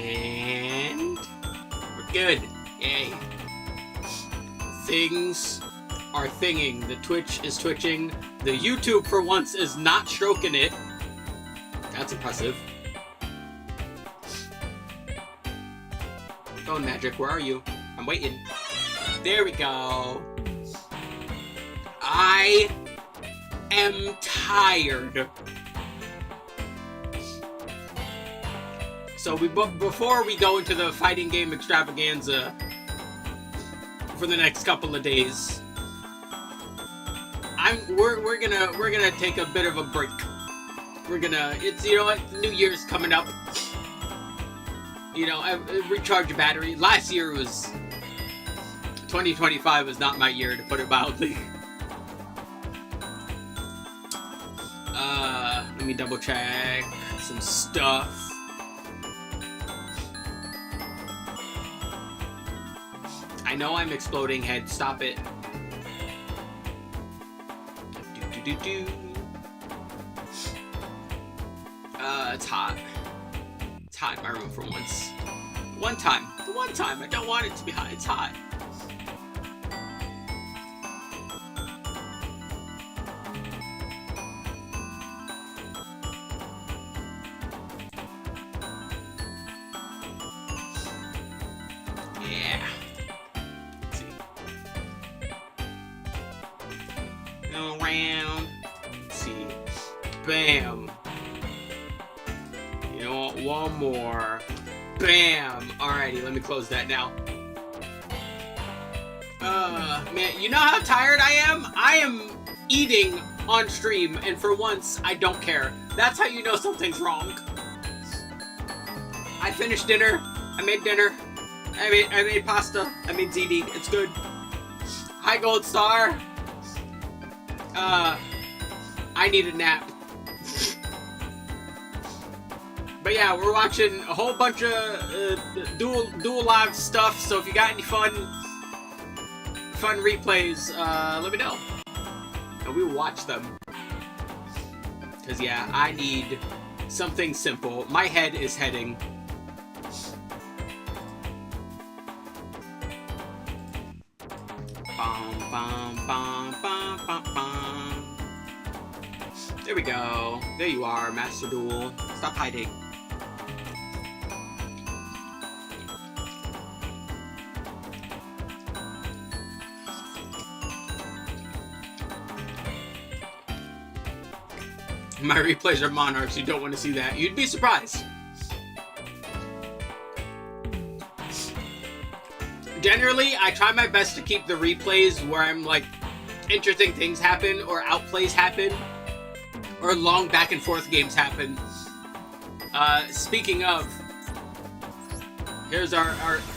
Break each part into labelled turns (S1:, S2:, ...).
S1: And we're good. Yay. Things are thinging. The Twitch is twitching. The YouTube, for once, is not stroking it. That's impressive. Phone magic, where are you? I'm waiting. There we go. I am tired. So before we go into the fighting game extravaganza for the next couple of days, we're gonna take a bit of a break. It's, you know what, New Year's coming up. You know, I recharge your battery. Last year was 2025 was not my year, to put it mildly. Let me double check some stuff. I know I'm exploding head. Stop it. It's hot. It's hot in my room for once. The one time. I don't want it to be hot. It's hot. Yeah. Let's see. Go around. Let's see. Bam. You know what? One more. Bam! Alrighty, let me close that now. Man, you know how tired I am? I am eating on stream, and for once, I don't care. That's how you know something's wrong. I finished dinner. I made dinner. I made pasta. I made ziti. It's good. Hi, Gold Star. I need a nap. But yeah, we're watching a whole bunch of Duel Live stuff, so if you got any fun replays, let me know. And we will watch them. Because yeah, I need something simple. My head is heading. Bum, bum, bum, bum, bum, bum. There we go. There you are, Master Duel. Stop hiding. My replays are Monarchs. You don't want to see that. You'd be surprised. Generally, I try my best to keep the replays where I'm like, interesting things happen, or outplays happen, or long back and forth games happen. Speaking of, here's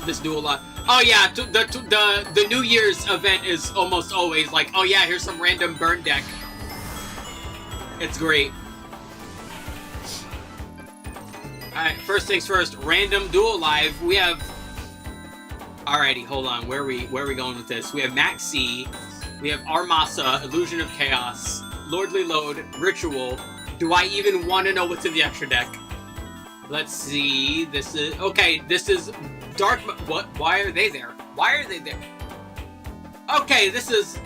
S1: this Duel Live. Oh yeah, the New Year's event is almost always like, oh yeah, here's some random burn deck. It's great. Alright, first things first, random Duel Live. We have... Alrighty, hold on. Where are we going with this? We have Max C. We have Armasa, Illusion of Chaos, Lordly Load, Ritual. Do I even want to know what's in the extra deck? Let's see. This is... Okay, this is Dark... What? Why are they there? Why are they there? Okay, this is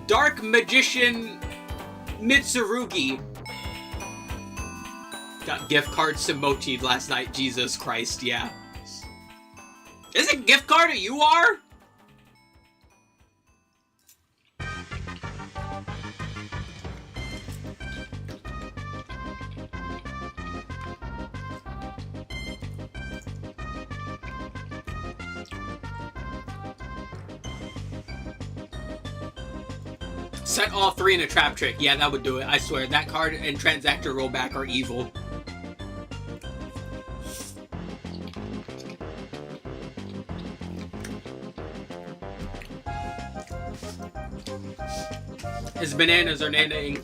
S1: Dark Magician... Mitsurugi. Got gift cards to Mochi last night. Jesus Christ, yeah. Is it gift card or you are? Set all three in a trap trick. Yeah, that would do it. I swear. That card and Transactor Rollback are evil. His bananas are nanaing.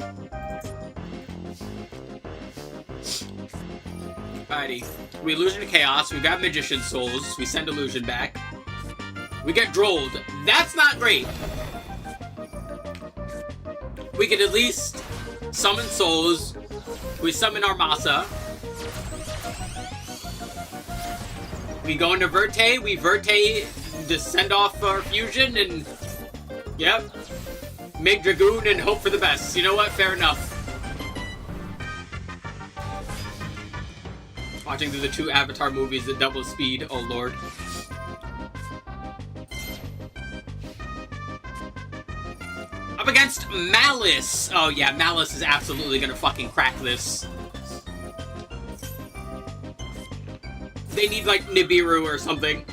S1: Alrighty. We Illusion of Chaos. We got Magician Souls. We send Illusion back. We get Drolled. That's not great. We could at least summon Souls. We summon Armasa. We go into Verte, we Verte, just send off our fusion, and yep, make Dragoon and hope for the best. You know what? Fair enough. Watching through the 2 Avatar movies at double speed. Oh lord. Up against Malice. Oh yeah, Malice is absolutely gonna fucking crack this. They need like Nibiru or something.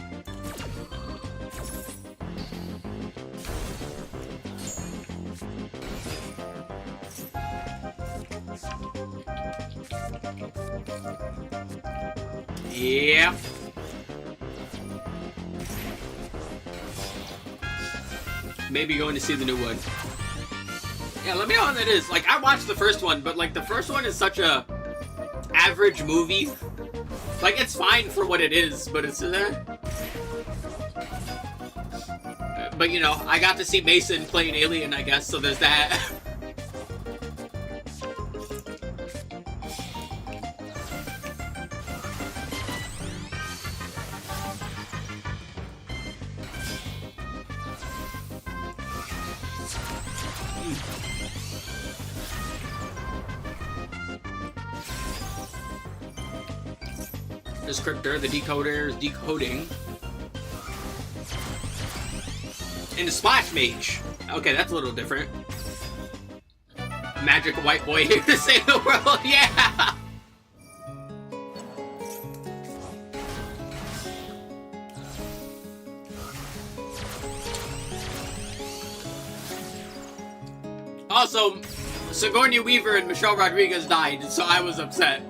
S1: Yeah. Maybe going to see the new one. Yeah, let me know how that is. Like, I watched the first one, but like the first one is such a average movie. Like, it's fine for what it is, but it's but you know, I got to see Mason play an alien, I guess, so there's that. Descriptor, the decoder is decoding. Into Splash Mage. Okay, that's a little different. Magic white boy here to save the world, yeah! Also, Sigourney Weaver and Michelle Rodriguez died, so I was upset.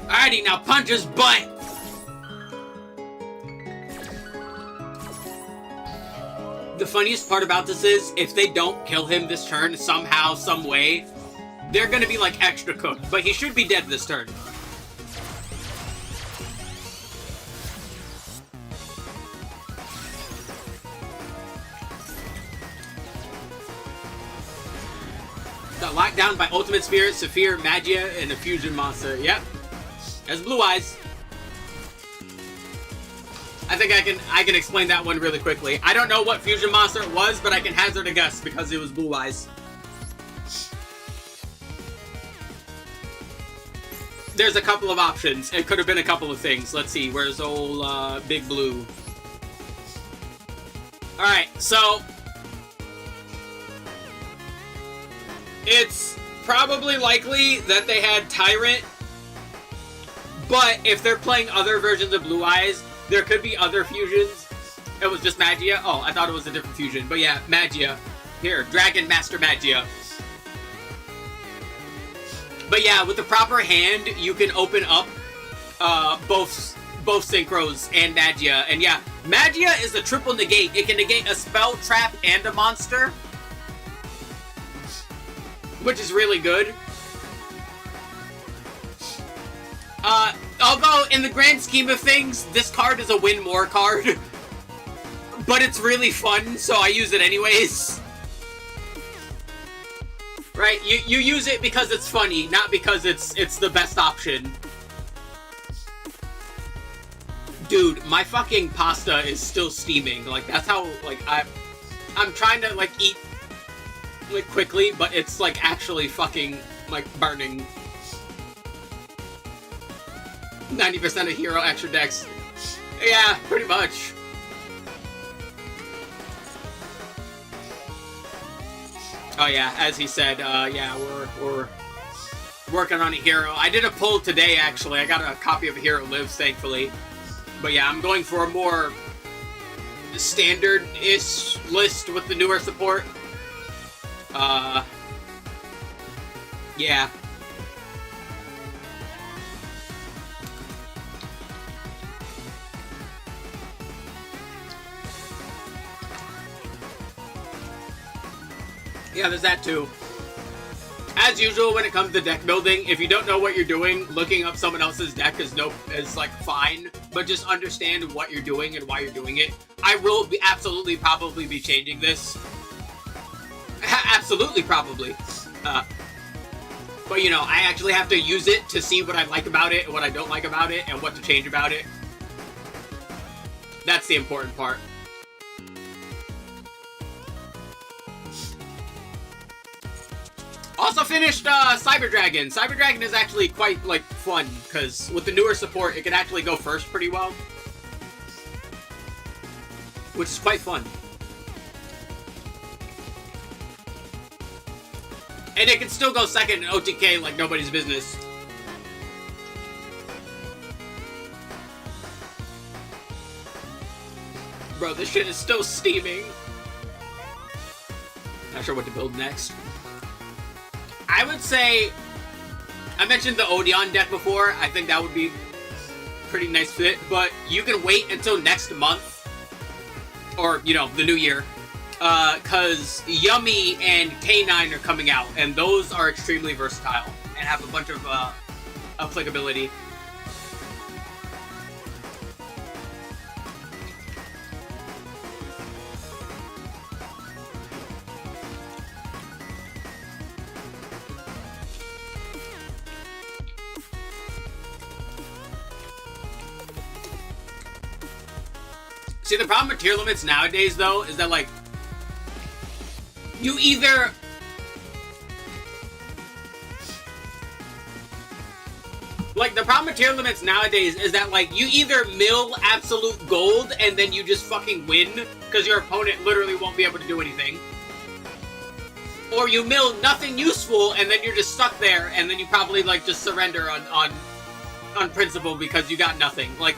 S1: Alrighty, now punch his butt! The funniest part about this is, if they don't kill him this turn, somehow, some way, they're gonna be like extra cooked, but he should be dead this turn. Got locked down by Ultimate Spirit, Saphir, Magia, and a Fusion Monster. Yep. That's Blue Eyes. I think I can explain that one really quickly. I don't know what Fusion Monster it was, but I can hazard a guess because it was Blue Eyes. There's a couple of options. It could have been a couple of things. Let's see. Where's old Big Blue? Alright, so it's probably likely that they had Tyrant, but if they're playing other versions of Blue Eyes, there could be other fusions. It was just Magia? Oh, I thought it was a different fusion. But yeah, Magia. Here, Dragon Master Magia. But yeah, with the proper hand, you can open up both Synchros and Magia. And yeah, Magia is a triple negate. It can negate a spell, trap, and a monster, which is really good. Although, in the grand scheme of things, this card is a win more card. But it's really fun, so I use it anyways. Right? You use it because it's funny, not because it's the best option. Dude, my fucking pasta is still steaming. Like, that's how, like, I'm trying to, like, eat, like, quickly, but it's, like, actually fucking, like, burning. 90% of hero extra decks. Yeah, pretty much. Oh yeah, as he said, yeah, we're working on a hero. I did a poll today, actually. I got a copy of Hero Lives, thankfully. But yeah, I'm going for a more standard-ish list with the newer support. Yeah. Yeah, there's that too. As usual, when it comes to deck building, if you don't know what you're doing, looking up someone else's deck is like fine, but just understand what you're doing and why you're doing it. I will be absolutely probably be changing this. Absolutely probably. But you know, I actually have to use it to see what I like about it and what I don't like about it and what to change about it. That's the important part. Also finished Cyber Dragon. Cyber Dragon is actually quite like fun because with the newer support, it can actually go first pretty well, which is quite fun. And it can still go second in OTK like nobody's business. Bro, this shit is still steaming. Not sure what to build next. I would say, I mentioned the Odeon deck before. I think that would be a pretty nice fit, but you can wait until next month, or, you know, the new year, because Yummy and K9 are coming out, and those are extremely versatile and have a bunch of applicability. See, the problem with tier limits nowadays, though, is that, like, you either... Like, the problem with tier limits nowadays is that, like, you either mill absolute gold and then you just fucking win because your opponent literally won't be able to do anything. Or you mill nothing useful and then you're just stuck there and then you probably, like, just surrender on principle because you got nothing. Like...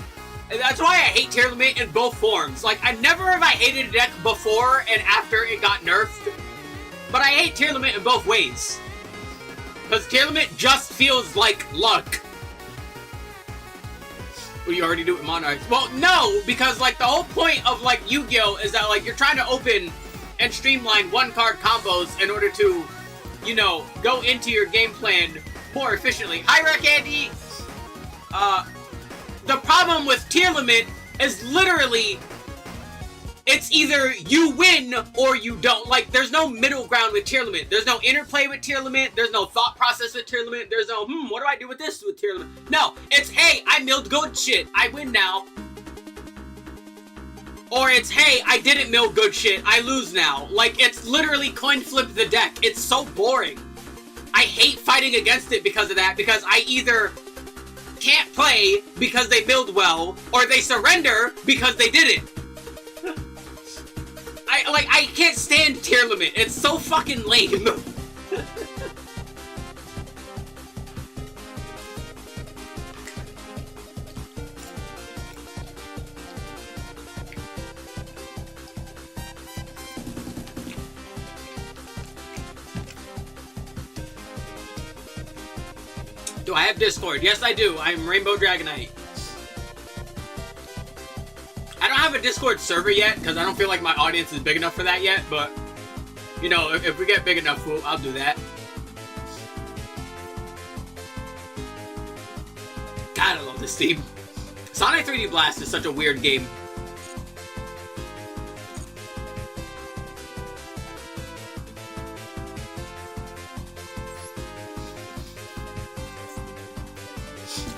S1: That's why I hate tier limit in both forms. Like, I never have I hated a deck before and after it got nerfed. But I hate tier limit in both ways. Because tier limit just feels like luck. Well, you already do it with Monarchs. Well, no, because, like, the whole point of, like, Yu-Gi-Oh! Is that, like, you're trying to open and streamline one-card combos in order to, you know, go into your game plan more efficiently. Hi, Rec Andy! The problem with tier limit is literally, it's either you win or you don't. Like, there's no middle ground with tier limit. There's no interplay with tier limit. There's no thought process with tier limit. There's no, what do I do with this with tier limit? No, it's, hey, I milled good shit. I win now. Or it's, hey, I didn't mill good shit. I lose now. Like, it's literally coin flip the deck. It's so boring. I hate fighting against it because of that, because I either... can't play because they build well, or they surrender because they didn't. I can't stand tier limit. It's so fucking lame. Do I have Discord? Yes, I do. I'm Rainbow Dragonite. I don't have a Discord server yet, because I don't feel like my audience is big enough for that yet, but, you know, if we get big enough, I'll do that. God, I love this team. Sonic 3D Blast is such a weird game.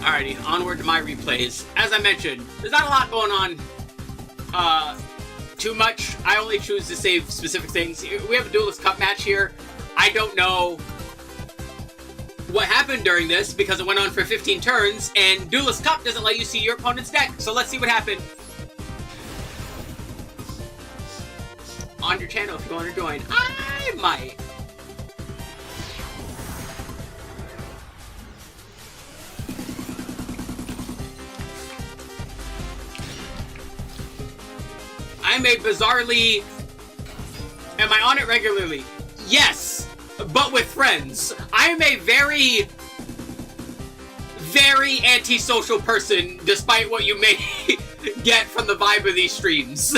S1: Alrighty, onward to my replays. As I mentioned, there's not a lot going on too much. I only choose to save specific things. We have a Duelist Cup match here. I don't know what happened during this because it went on for 15 turns, and Duelist Cup doesn't let you see your opponent's deck. So let's see what happened. On your channel if you want to join. I might. I'm a bizarrely... Am I on it regularly? Yes, but with friends. I'm a very, very antisocial person, despite what you may get from the vibe of these streams.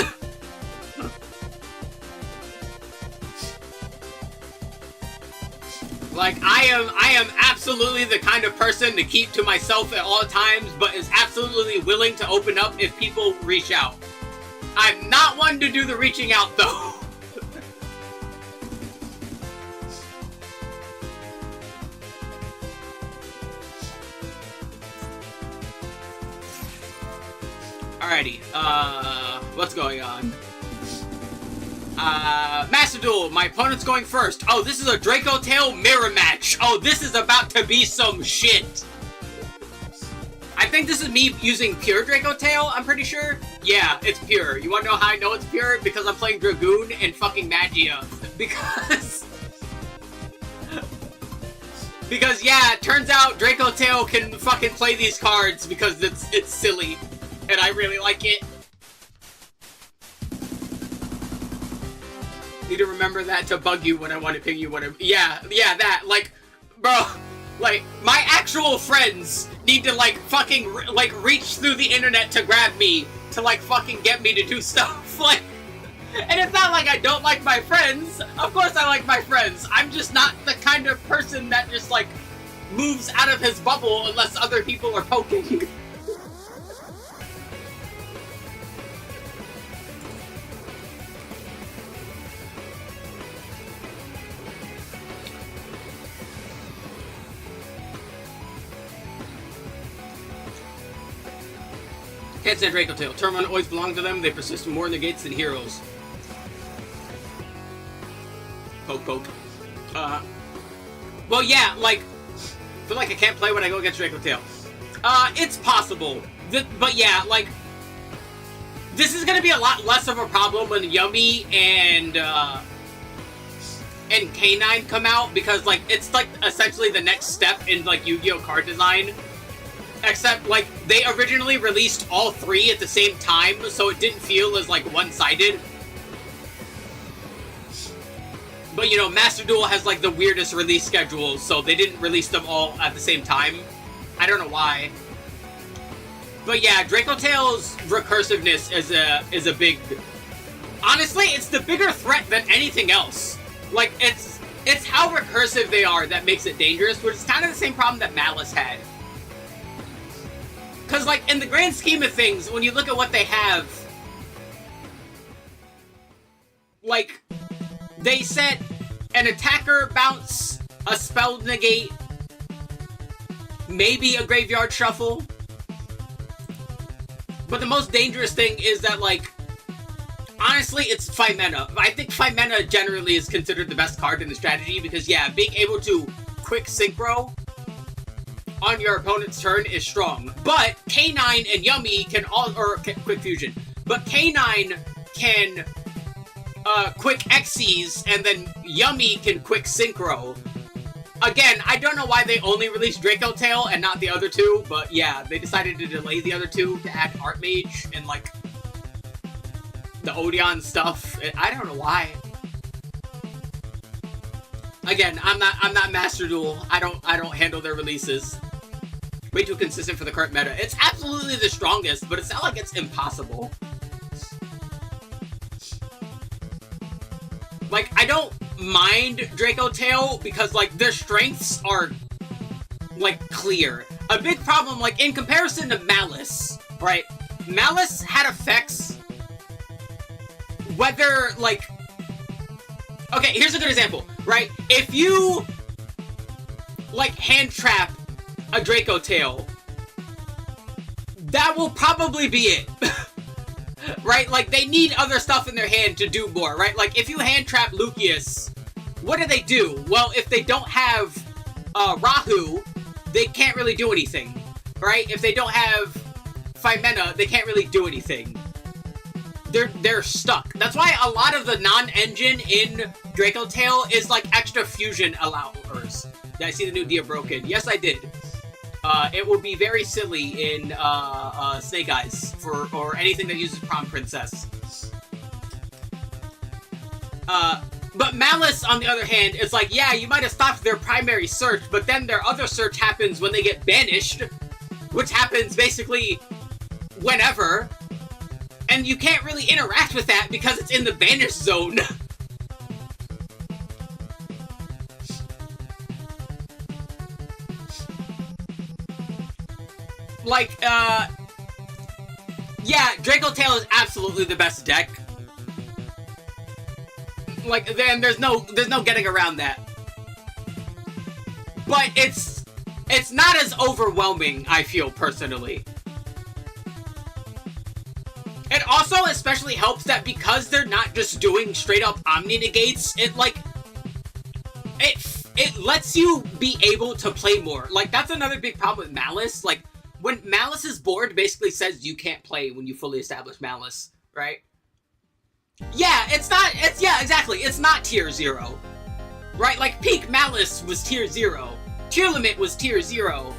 S1: Like, I am absolutely the kind of person to keep to myself at all times, but is absolutely willing to open up if people reach out. I'm not one to do the reaching out, though. Alrighty, what's going on? Master Duel, my opponent's going first. Oh, this is a Draco Tail mirror match. Oh, this is about to be some shit. I think this is me using pure Draco Tail, I'm pretty sure. Yeah, it's pure. You wanna know how I know it's pure? Because I'm playing Dragoon and fucking Magia. Because yeah, it turns out Draco Tail can fucking play these cards because it's silly. And I really like it. Need to remember that to bug you when I want to ping you when I'm... Yeah, that. Like, bro, like, my actual friends need to, like, fucking, like, reach through the internet to grab me to, like, fucking get me to do stuff. Like, and it's not like I don't like my friends. Of course I like my friends. I'm just not the kind of person that just, like, moves out of his bubble unless other people are poking. Can't stand Draco Tail. Tournament always belong to them. They persist more in the gates than heroes. Poke, poke. Well, yeah, like, I feel like I can't play when I go against Draco Tail. It's possible. But yeah, like, this is gonna be a lot less of a problem when Yummy and K9 come out, because, like, it's, like, essentially the next step in, like, Yu-Gi-Oh! Card design. Except, like, they originally released all three at the same time, so it didn't feel as, like, one-sided. But, you know, Master Duel has, like, the weirdest release schedule, so they didn't release them all at the same time. I don't know why. But, yeah, Draco Tail's recursiveness is a big... Honestly, it's the bigger threat than anything else. Like, it's how recursive they are that makes it dangerous, which is kind of the same problem that Malice had. Because, like, in the grand scheme of things, when you look at what they have, like, they set an attacker bounce, a spell negate, maybe a graveyard shuffle. But the most dangerous thing is that, like, honestly, it's 5 mana. I think 5 mana generally is considered the best card in the strategy because, yeah, being able to quick synchro on your opponent's turn is strong. But K9 and Yummy can all, or quick fusion, but K9 can quick Xyz, and then Yummy can quick synchro. Again, I don't know why they only released Draco Tail and not the other two, but yeah, they decided to delay the other two to add Archmage and, like, the Odeon stuff. I don't know why. Again, I'm not Master Duel. I don't handle their releases. Way too consistent for the current meta. It's absolutely the strongest, but it's not like it's impossible. Like, I don't mind Draco Tail because, like, their strengths are, like, clear. A big problem, like, in comparison to Malice, right? Malice had effects whether, like... Okay, here's a good example, right? If you, like, hand trap a Draco Tail, that will probably be it. Right? Like, they need other stuff in their hand to do more, right? Like, if you hand trap Lucius, what do? Well, if they don't have Rahu, they can't really do anything, right? If they don't have Phimena, they can't really do anything. They're stuck. That's why a lot of the non-engine in Draco Tail is, like, extra fusion allowers. Did I see the new Dia Broken? Yes, I did. It will be very silly in Snake Eyes or anything that uses Prom Princess. But Malice, on the other hand, is like, yeah, you might have stopped their primary search, but then their other search happens when they get banished, which happens basically whenever, and you can't really interact with that because it's in the banish zone. Like, yeah, Draco Tail is absolutely the best deck. Like, then there's no getting around that. But it's not as overwhelming, I feel, personally. It also especially helps that because they're not just doing straight up Omni Negates, it lets you be able to play more. Like, that's another big problem with Malice. Like, when Malice's board basically says you can't play when you fully establish Malice, right? Yeah, yeah, exactly. It's not tier 0. Right? Like, peak Malice was tier 0. Tier limit was tier 0.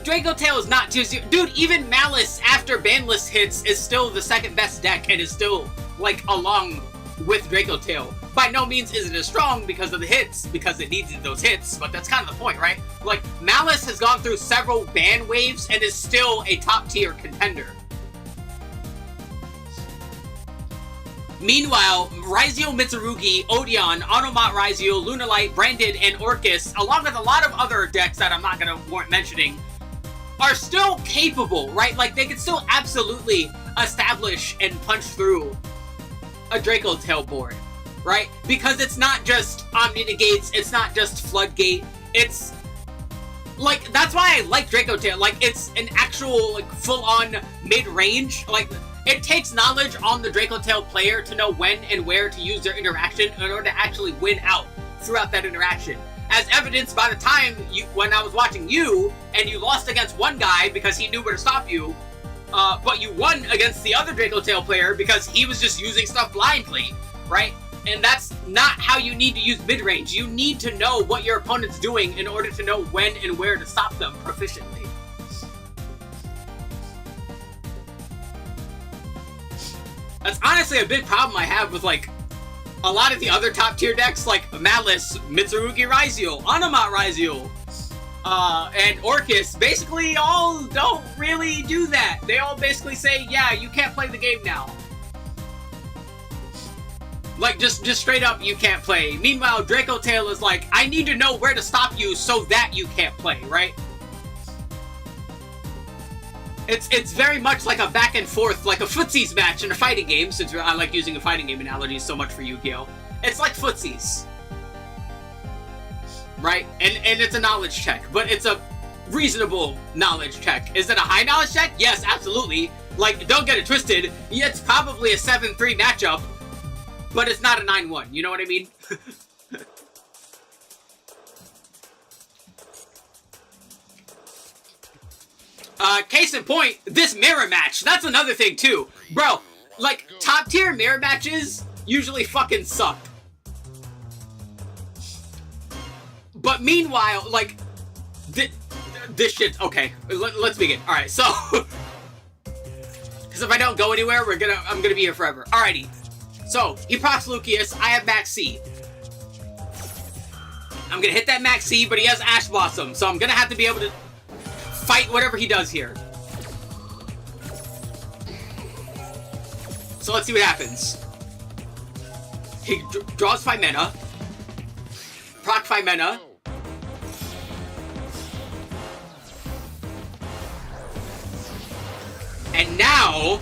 S1: Draco Tail is not tier 0. Dude, even Malice after Banlist hits is still the second best deck and is still, like, along with Draco Tail. By no means is it as strong because of the hits, because it needs those hits, but that's kind of the point, right? Like, Malice has gone through several ban waves and is still a top tier contender. Meanwhile, Raizio Mitsurugi, Odeon, Automat Raizio, Lunalight, Branded, and Orcus, along with a lot of other decks that I'm not going to warrant mentioning, are still capable, right? Like, they can still absolutely establish and punch through a Draco Tail board, right? Because it's not just Omni Negates, it's not just Floodgate, it's... Like, that's why I like Draco Tail. Like, it's an actual, like, full-on mid-range. Like, it takes knowledge on the Draco Tail player to know when and where to use their interaction in order to actually win out throughout that interaction. As evidenced by the time when I was watching you, and you lost against one guy because he knew where to stop you, but you won against the other Draco Tail player because he was just using stuff blindly, right? And that's not how you need to use mid-range. You need to know what your opponent's doing in order to know when and where to stop them proficiently. That's honestly a big problem I have with, like, a lot of the other top tier decks, like Malice, Mitsurugi Raizio, Automat Raizio, and Orcus, basically all don't really do that. They all basically say, yeah, you can't play the game now. Like, just straight up, you can't play. Meanwhile, Draco Tail is like, I need to know where to stop you so that you can't play, right? It's very much like a back and forth, like a footsies match in a fighting game, since I like using a fighting game analogy so much for Yu-Gi-Oh! It's like footsies. Right? And it's a knowledge check, but it's a reasonable knowledge check. Is it a high knowledge check? Yes, absolutely. Like, don't get it twisted. Yeah, it's probably a 7-3 matchup, but it's not a 9-1, you know what I mean? Case in point, this mirror match, that's another thing too. Bro, like, top tier mirror matches usually fucking suck. But meanwhile, like, this shit, okay, let's begin. Alright, so, because if I don't go anywhere, I'm gonna be here forever. Alrighty, so, he procs Lucius, I have Max C. I'm gonna hit that Max C, but he has Ash Blossom, so I'm gonna have to be able to fight whatever he does here. So let's see what happens. He draws 5 mana. Proc 5 mana. And now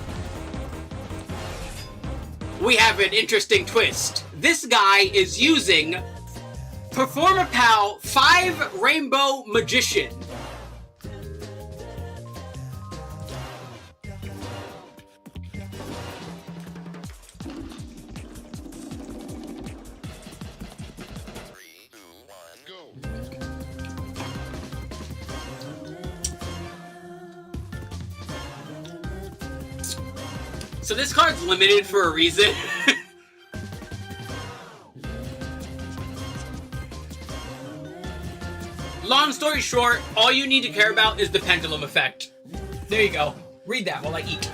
S1: we have an interesting twist. This guy is using Performapal 5 Rainbow Magician. So this card's limited for a reason. Long story short, all you need to care about is the pendulum effect. There you go. Read that while I eat.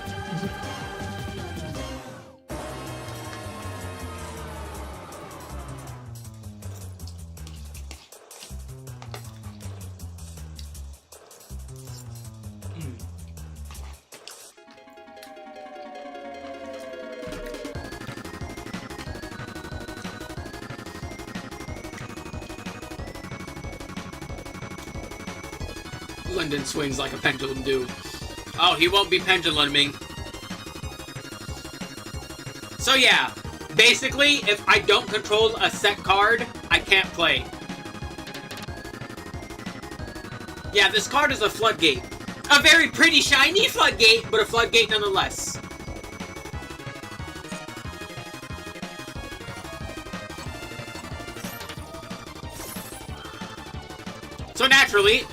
S1: London swings like a pendulum do. Oh, he won't be penduluming. So yeah, basically, if I don't control a set card, I can't play. Yeah, this card is a floodgate. A very pretty shiny floodgate, but a floodgate nonetheless. So naturally,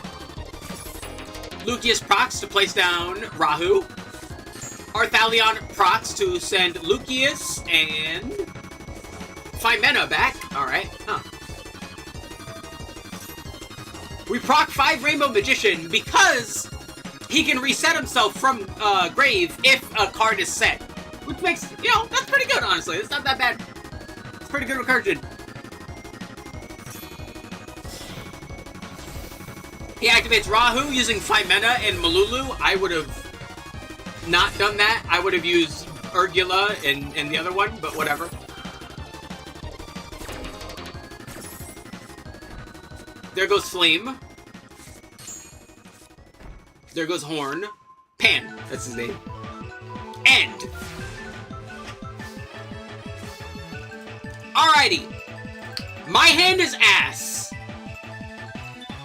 S1: Lucius procs to place down Rahu. Arthalion procs to send Lucius and Phimena back. Alright, huh. We proc 5 Rainbow Magician because he can reset himself from grave if a card is set. Which makes, you know, that's pretty good, honestly. It's not that bad. It's pretty good recursion. He activates Rahu using Phimena and Malulu. I would have not done that. I would have used Urgula and the other one, but whatever. There goes Flame. There goes Horn. Pan, that's his name. End. Alrighty. My hand is ass.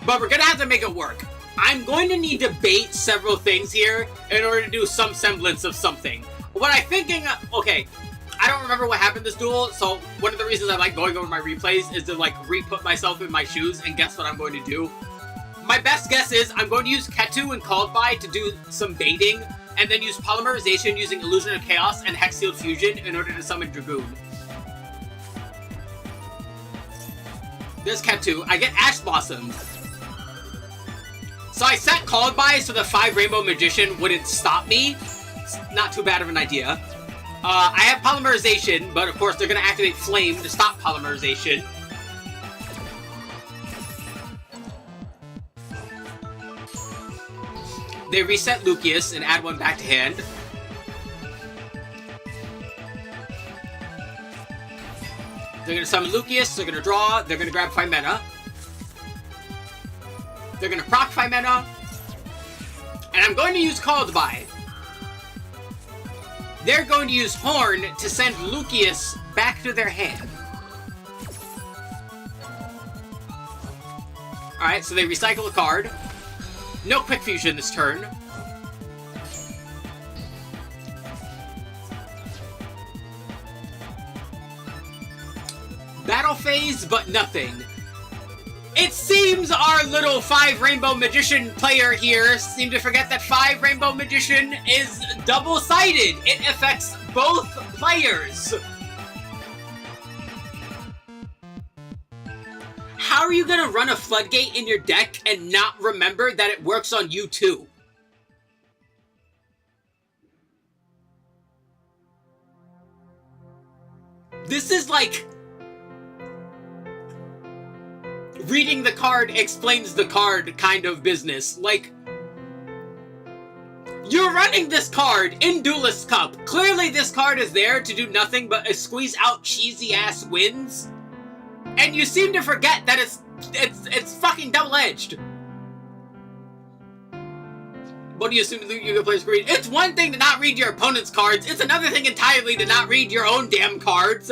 S1: But we're gonna have to make it work. I'm going to need to bait several things here in order to do some semblance of something. What I'm thinking, okay, I don't remember what happened this duel, so one of the reasons I like going over my replays is to like re-put myself in my shoes and guess what I'm going to do. My best guess is I'm going to use Ketu and Called By to do some baiting, and then use Polymerization using Illusion of Chaos and Hex Sealed Fusion in order to summon Dragoon. There's Ketu. I get Ash Blossom. So I set Called By so the 5 Rainbow Magician wouldn't stop me. It's not too bad of an idea. I have Polymerization, but of course they're going to activate Flame to stop Polymerization. They reset Lucius and add one back to hand. They're going to summon Lucius, they're going to draw, they're going to grab Phimena. They're going to proc Phimena. And I'm going to use Called By. They're going to use Horn to send Lucius back to their hand. Alright, so they recycle a card. No Quick Fusion this turn. Battle phase, but nothing. It seems our little 5 Rainbow Magician player here seemed to forget that 5 Rainbow Magician is double-sided. It affects both players. How are you gonna run a Floodgate in your deck and not remember that it works on you too? This is like reading the card explains the card kind of business. Like, you're running this card in Duelist Cup. Clearly this card is there to do nothing but squeeze out cheesy ass wins. And you seem to forget that it's fucking double-edged. What do you assume your players read? It's one thing to not read your opponent's cards. It's another thing entirely to not read your own damn cards.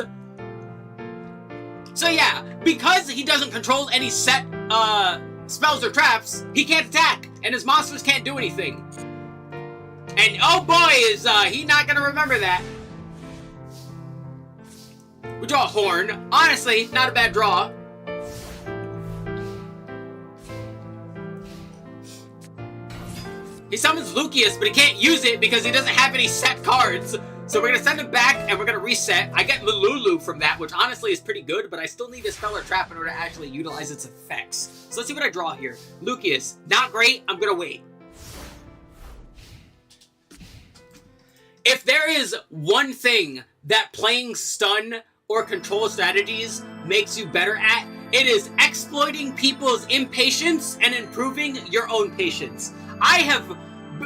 S1: So yeah, because he doesn't control any set spells or traps, he can't attack, and his monsters can't do anything. And oh boy, is he not gonna remember that. We draw a Horn. Honestly, not a bad draw. He summons Lucius, but he can't use it because he doesn't have any set cards. So we're going to send him back, and we're going to reset. I get Malulu from that, which honestly is pretty good, but I still need a spell or trap in order to actually utilize its effects. So let's see what I draw here. Lucius, not great. I'm going to wait. If there is one thing that playing stun or control strategies makes you better at, it is exploiting people's impatience and improving your own patience. I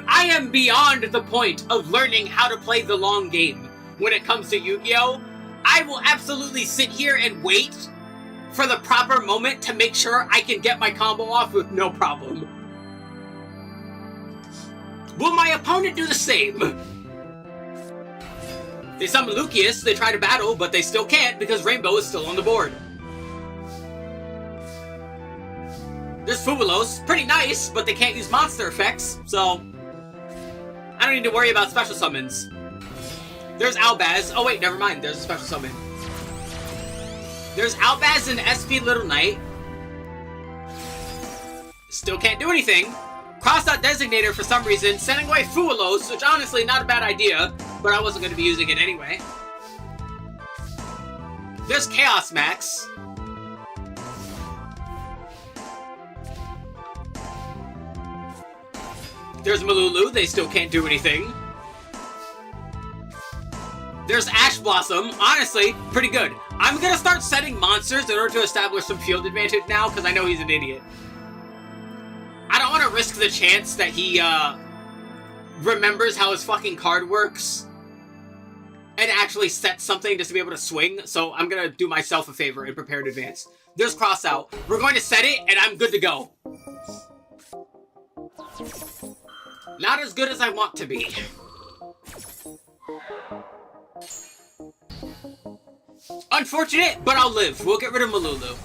S1: am beyond the point of learning how to play the long game when it comes to Yu-Gi-Oh! I will absolutely sit here and wait for the proper moment to make sure I can get my combo off with no problem. Will my opponent do the same? They summon Lucius, they try to battle, but they still can't because Rainbow is still on the board. There's Fubulos, pretty nice, but they can't use monster effects, so I don't need to worry about special summons. There's Albaz. Oh wait, never mind, there's a special summon. There's Albaz and SP Little Knight. Still can't do anything. Crossed out Designator for some reason, sending away Fubulos, which honestly not a bad idea, but I wasn't going to be using it anyway. There's Chaos Max. There's Malulu, they still can't do anything. There's Ash Blossom, honestly, pretty good. I'm gonna start setting monsters in order to establish some field advantage now, because I know he's an idiot. I don't want to risk the chance that he, remembers how his fucking card works and actually set something just to be able to swing, so I'm gonna do myself a favor and prepare in advance. There's Cross Out. We're going to set it, and I'm good to go. Not as good as I want to be. Unfortunate, but I'll live. We'll get rid of Malulu.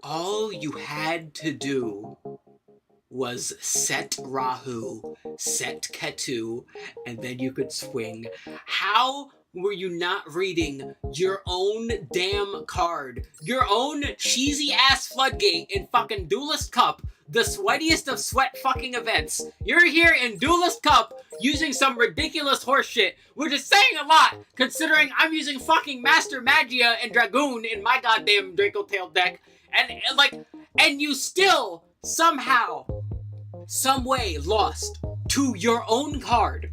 S1: All you had to do was set Rahu, set Ketu, and then you could swing. How were you not reading your own damn card? Your own cheesy-ass Floodgate in fucking Duelist Cup, the sweatiest of sweat fucking events. You're here in Duelist Cup using some ridiculous horseshit, which is saying a lot, considering I'm using fucking Master Magia and Dragoon in my goddamn Draco Tail deck, and you still, somehow, some way lost to your own card.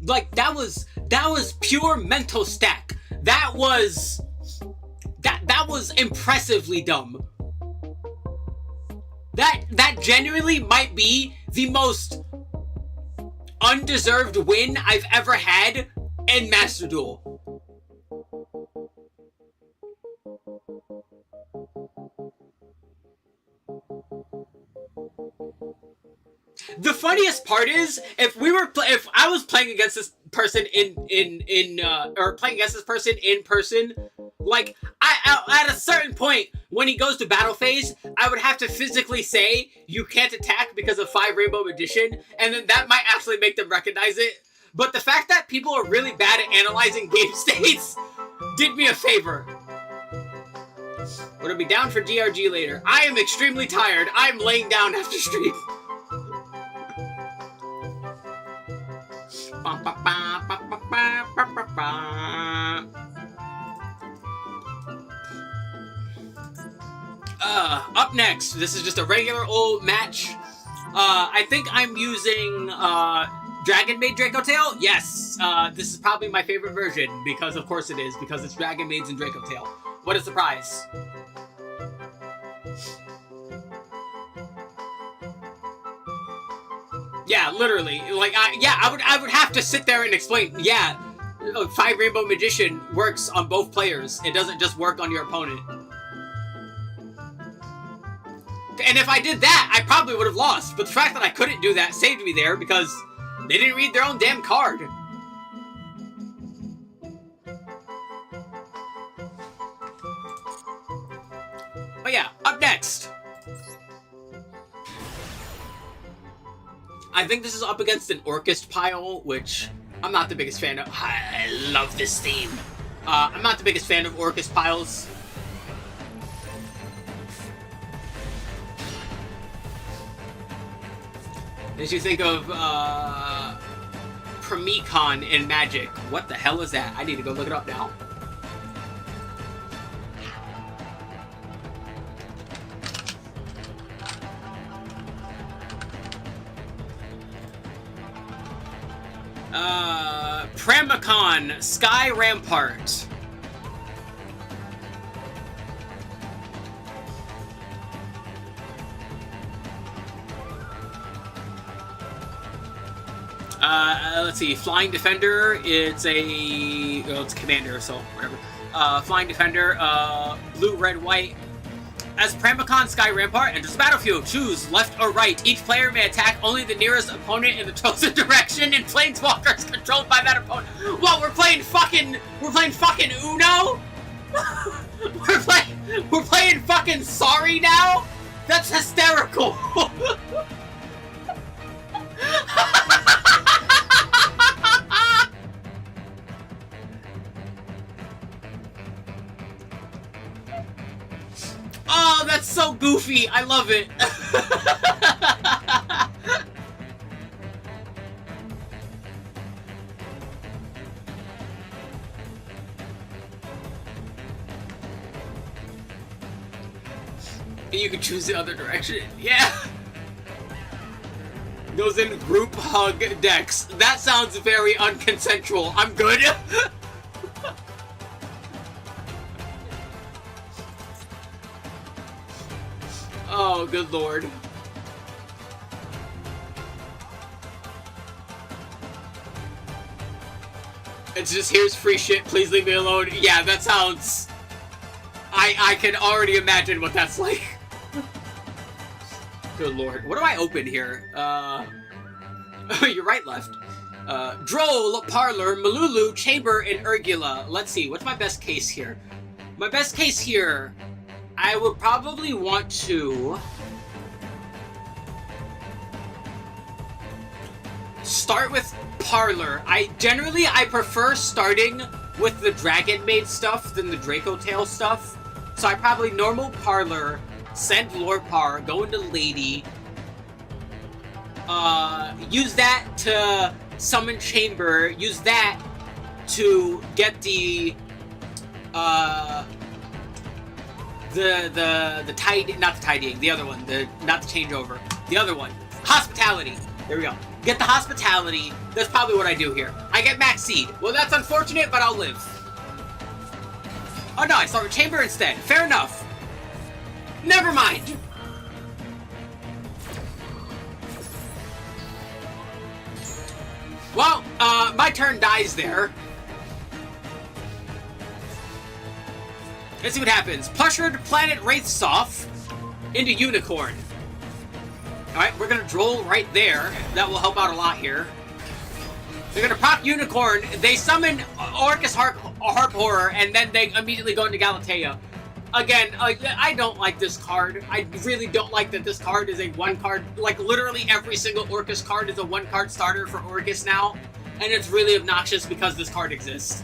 S1: Like, that was pure mental stack. That was impressively dumb. That genuinely might be the most undeserved win I've ever had in Master Duel. The funniest part is, if I was playing against this person in person, like, at a certain point, when he goes to battle phase, I would have to physically say, you can't attack because of 5 Rainbow Magician, and then that might actually make them recognize it. But the fact that people are really bad at analyzing game states did me a favor. Would I be down for GRG later? I am extremely tired. I'm laying down after stream. Up next, this is just a regular old match. I think I'm using Dragon Maid Draco Tail. Yes, this is probably my favorite version, because of course it is, because it's Dragon Maids and Draco Tail. What a surprise. Yeah, literally. Like, I would have to sit there and explain, yeah, 5 Rainbow Magician works on both players. It doesn't just work on your opponent. And if I did that, I probably would have lost. But the fact that I couldn't do that saved me there, because they didn't read their own damn card. But yeah, up next. I think this is up against an Orchest pile, which I'm not the biggest fan of. I love this theme. I'm not the biggest fan of Orchest piles. As you think of Premicon in Magic. What the hell is that? I need to go look it up now. Premicon Sky Rampart. Let's see. Flying Defender. It's a... Well, it's Commander, so whatever. Flying Defender. Blue, red, white. As Pramicon Sky Rampart enters the battlefield, choose left or right. Each player may attack only the nearest opponent in the chosen direction, and Planeswalkers controlled by that opponent. What? We're playing fucking Uno? we're playing fucking Sorry now? That's hysterical. Oh, that's so goofy. I love it. You can choose the other direction. Yeah. Goes in group hug decks. That sounds very unconsensual. I'm good. Oh, good lord. It's just, here's free shit, please leave me alone. Yeah, that sounds... I can already imagine what that's like. Good lord. What do I open here? You're right, left. Droll, Parlor, Malulu, Chamber, and Urgula. Let's see, what's my best case here? My best case here... I would probably want to start with Parlor. I prefer starting with the Dragon Maid stuff than the Draco Tail stuff. So I probably normal Parlor, send Lorpar, go into Lady, use that to summon Chamber, use that to get the tidying, not the tidying, the other one, not the changeover, the other one, Hospitality. There we go. Get the Hospitality. That's probably what I do here. I get Max Seed. Well, that's unfortunate, but I'll live. Oh no, I start with Chamber instead. Fair enough. Never mind. Well, my turn dies there. Let's see what happens. Plushered Planet Wraithsoft into Unicorn. Alright, we're gonna Droll right there. That will help out a lot here. They're gonna pop Unicorn. They summon Orcus Harp Horror, and then they immediately go into Galatea. Again, I don't like this card. I really don't like that this card is a one card. Like, literally every single Orcus card is a one card starter for Orcus now. And it's really obnoxious because this card exists.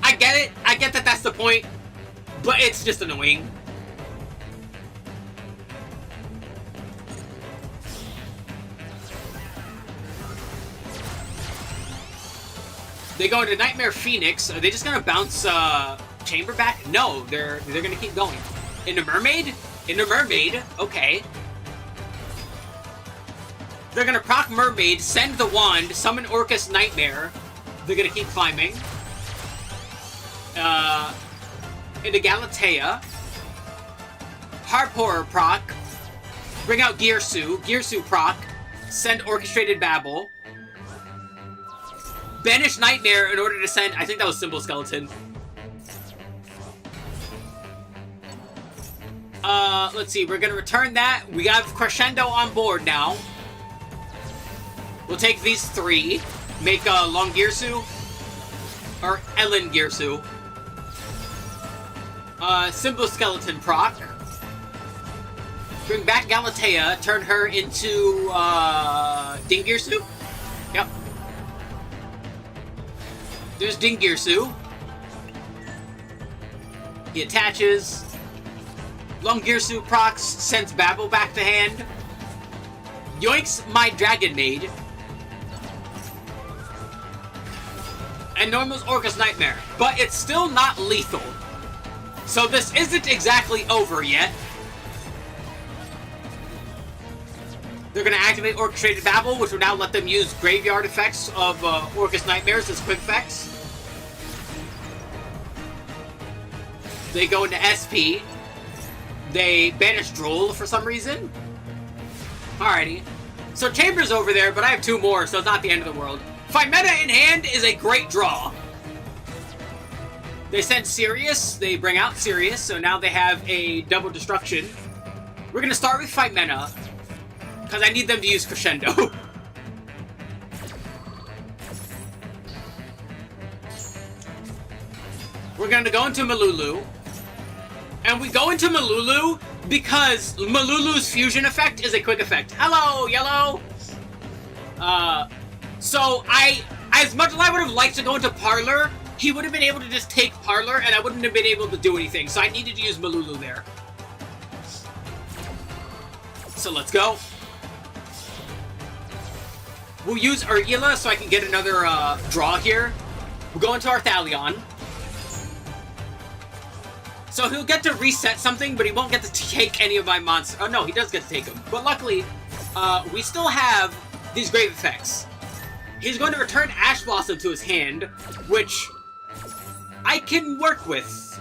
S1: I get it. I get that that's the point. But it's just annoying. They go into Nightmare Phoenix. Are they just gonna bounce Chamber back? No, they're gonna keep going. Into Mermaid? Into Mermaid. Okay. They're gonna proc Mermaid, send the wand, summon Orcus Nightmare. They're gonna keep climbing. Into Galatea. Harp Horror proc. Bring out Gearsu. Gearsu proc. Send Orchestrated Babble. Banish Nightmare in order to send... I think that was Symbol Skeleton. Let's see. We're gonna return that. We have Crescendo on board now. We'll take these three. Make Long Gearsu. Or Ellen Gearsu. Symbol Skeleton proc. Bring back Galatea. Turn her into Ding Gearsu. Yep. There's Ding Gearsu. He attaches. Long Gearsu procs, sends Babel back to hand. Yoinks my Dragon Maid. And normals Orcus Nightmare. But it's still not lethal. So this isn't exactly over yet. They're going to activate Orchestrated Babble, which will now let them use graveyard effects of Orcus Nightmares as quick effects. They go into SP. They banish Droll for some reason. Alrighty. So Chamber's over there, but I have 2 more, so it's not the end of the world. Fight Meta in hand is a great draw. They send Sirius, they bring out Sirius, so now they have a double destruction. We're gonna start with Fight Meta, because I need them to use Crescendo. We're gonna go into Malulu. And we go into Malulu because Malulu's fusion effect is a quick effect. Hello, Yellow! So as much as I would have liked to go into Parlor, he would have been able to just take Parlor and I wouldn't have been able to do anything. So I needed to use Malulu there. So let's go. We'll use Urgula so I can get another draw here. We'll go into Arthalion. So he'll get to reset something, but he won't get to take any of my monsters. Oh no, he does get to take them. But luckily, we still have these grave effects. He's going to return Ash Blossom to his hand, which I can work with.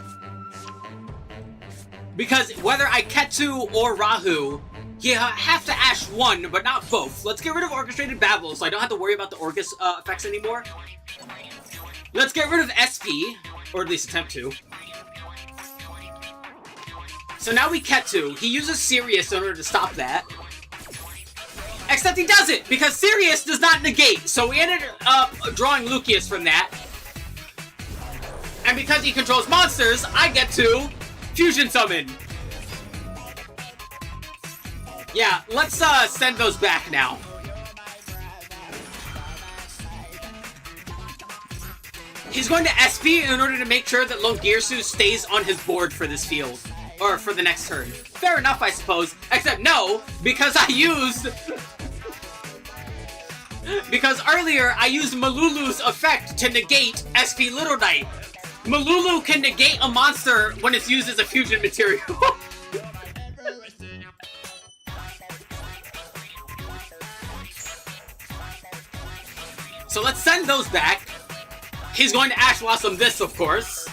S1: Because whether I Ketsu or Rahu, you have to Ash one, but not both. Let's get rid of Orchestrated Babble, so I don't have to worry about the Orcus effects anymore. Let's get rid of SP, or at least attempt to. So now we Ketsu. He uses Sirius in order to stop that. Except he doesn't, because Sirius does not negate. So we ended up drawing Lucius from that. And because he controls monsters, I get to Fusion Summon. Yeah, let's send those back now. He's going to SP in order to make sure that Longirsu stays on his board for this field. Or for the next turn. Fair enough, I suppose. Except no, because I used... because earlier, I used Malulu's effect to negate SP Little Knight. Malulu can negate a monster when it's used as a fusion material. So let's send those back. He's going to Ash Blossom this, of course.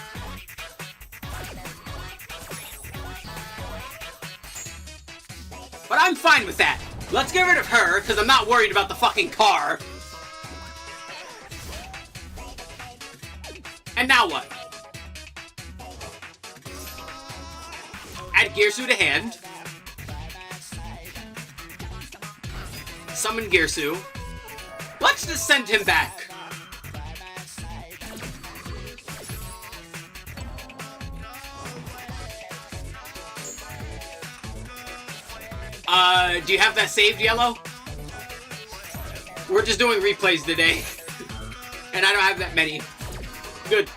S1: But I'm fine with that. Let's get rid of her, because I'm not worried about the fucking car. And now what? Add Girsu to hand. Summon Girsu. Let's just send him back. Do you have that saved, Yellow? We're just doing replays today. And I don't have that many. Good.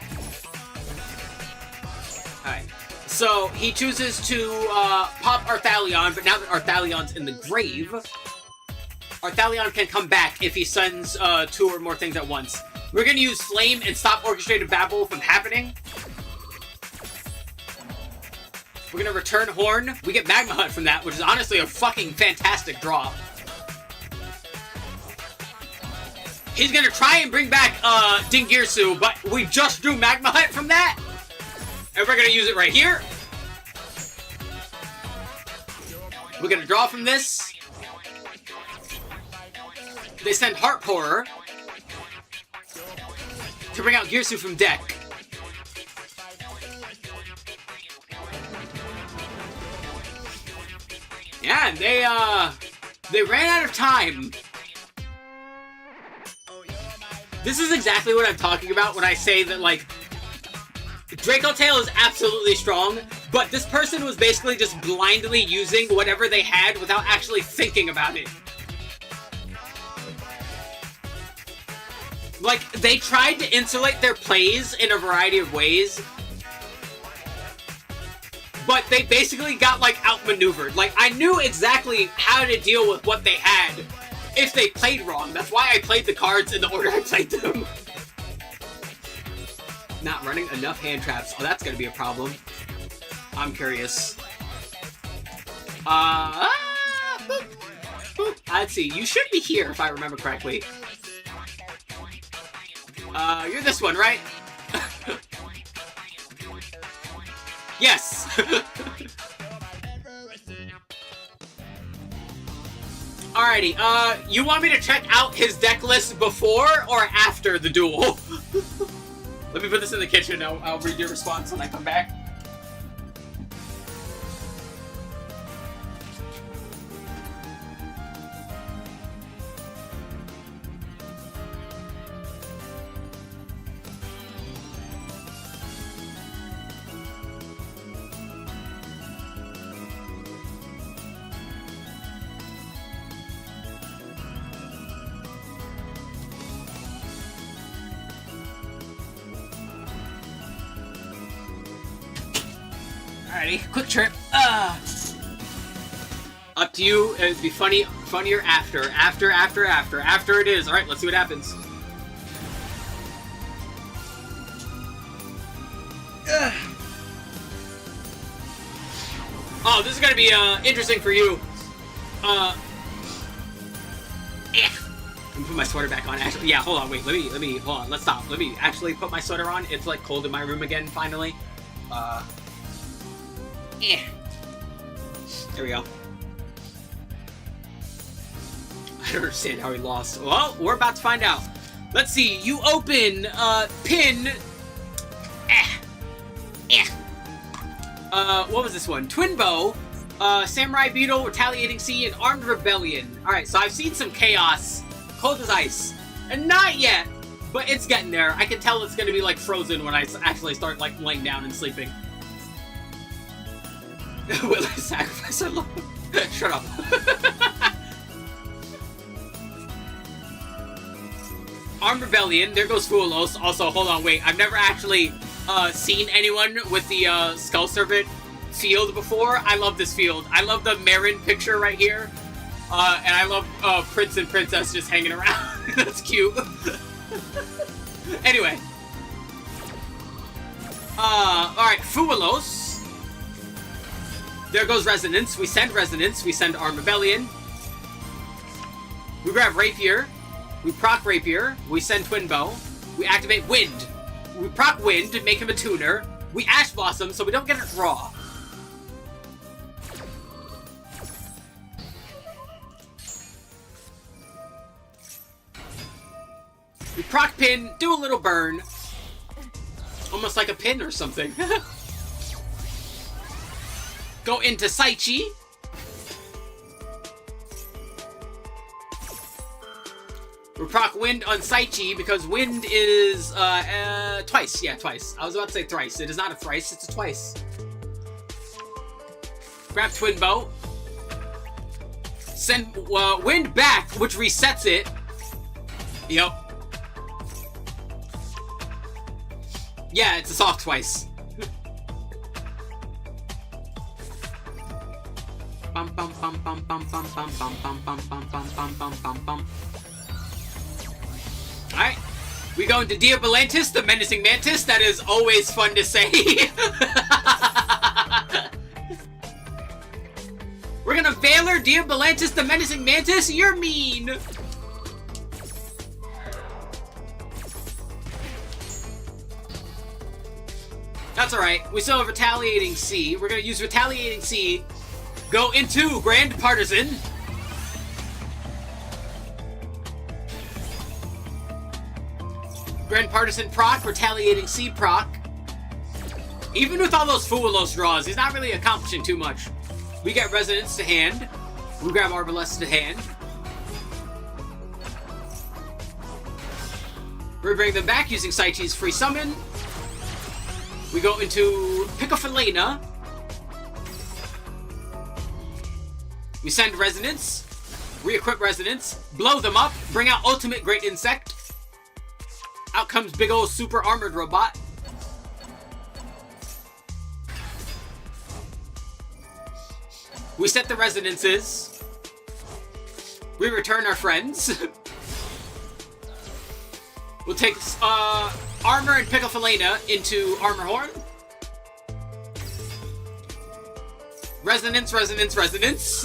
S1: Alright. So, he chooses to pop Arthalion, but now that Arthalion's in the grave, Arthalion can come back if he sends 2 or more things at once. We're gonna use Flame and stop Orchestrated Babble from happening. We're gonna return Horn. We get Magma Hunt from that, which is honestly a fucking fantastic draw. He's gonna try and bring back Dingirsu, but we just drew Magma Hunt from that. And we're gonna use it right here. We're gonna draw from this. They send Heart Pourer to bring out Girsu from deck. Yeah, they ran out of time. This is exactly what I'm talking about when I say that, like, Draco Tail is absolutely strong, but this person was basically just blindly using whatever they had without actually thinking about it. Like, they tried to insulate their plays in a variety of ways, but they basically got, like, outmaneuvered. Like, I knew exactly how to deal with what they had if they played wrong. That's why I played the cards in the order I played them. Not running enough hand traps. Oh, that's gonna be a problem. I'm curious. Boop, boop. Let's see. You should be here, if I remember correctly. You're this one, right? Yes! Alrighty, you want me to check out his deck list before or after the duel? Let me put this in the kitchen. I'll read your response when I come back. Alrighty, quick trip. Up to you. It'd be funnier after. After it is. Alright, let's see what happens. Oh, this is gonna be interesting for you. Let me put my sweater back on. Actually, yeah, hold on, wait. Let me hold on. Let's stop. Let me actually put my sweater on. It's like cold in my room again. Finally. There we go. I don't understand how he lost. Well, we're about to find out. Let's see. You open pin. What was this one? Twin Bow, Samurai Beetle, Retaliating Sea, and Armed Rebellion. Alright, so I've seen some Chaos, Cold as Ice, and not yet, but it's getting there. I can tell it's going to be like Frozen when I actually start like laying down and sleeping. Will I sacrifice our love? Shut up. Armed Rebellion, there goes Fuelos. Also, hold on, wait, I've never actually seen anyone with the Skull Serpent field before. I love this field. I love the Marin picture right here. And I love Prince and Princess just hanging around. That's cute. Anyway. Alright, Fuelos. There goes Resonance. We send Resonance. We send Armed Rebellion. We grab Rapier. We proc Rapier. We send Twin Bow. We activate Wind. We proc Wind to make him a tuner. We Ash Blossom so we don't get a draw. We proc Pin, do a little burn. Almost like a pin or something. Go into Saichi. We proc Wind on Saichi because Wind is twice. Yeah, twice. I was about to say thrice. It is not a thrice, it's a twice. Grab Twin Bow. Send Wind back, which resets it. Yep. Yeah, it's a soft twice. Bum bum bum bum bum bum bum bum bum bum bum bum bum bum bum bum. Alright. We go into Diabolantis, the Menacing Mantis. That is always fun to say. We're gonna Valor Diabolantis, the Menacing Mantis? You're mean! That's alright. We still have Retaliating Sea. We're gonna use Retaliating Sea. Go into Grand Partisan. Grand Partisan proc, Retaliating Sea proc. Even with all those Fuelos draws, he's not really accomplishing too much. We get Resonance to hand. We grab Arbalest to hand. We bring them back using Saichi's free summon. We go into Picofalena. We send Resonance. Re-equip Resonance. Blow them up. Bring out Ultimate Great Insect. Out comes big old super armored robot. We set the resonances. We return our friends. We'll take Armor and Picofalena into Armor Horn. Resonance, Resonance, Resonance.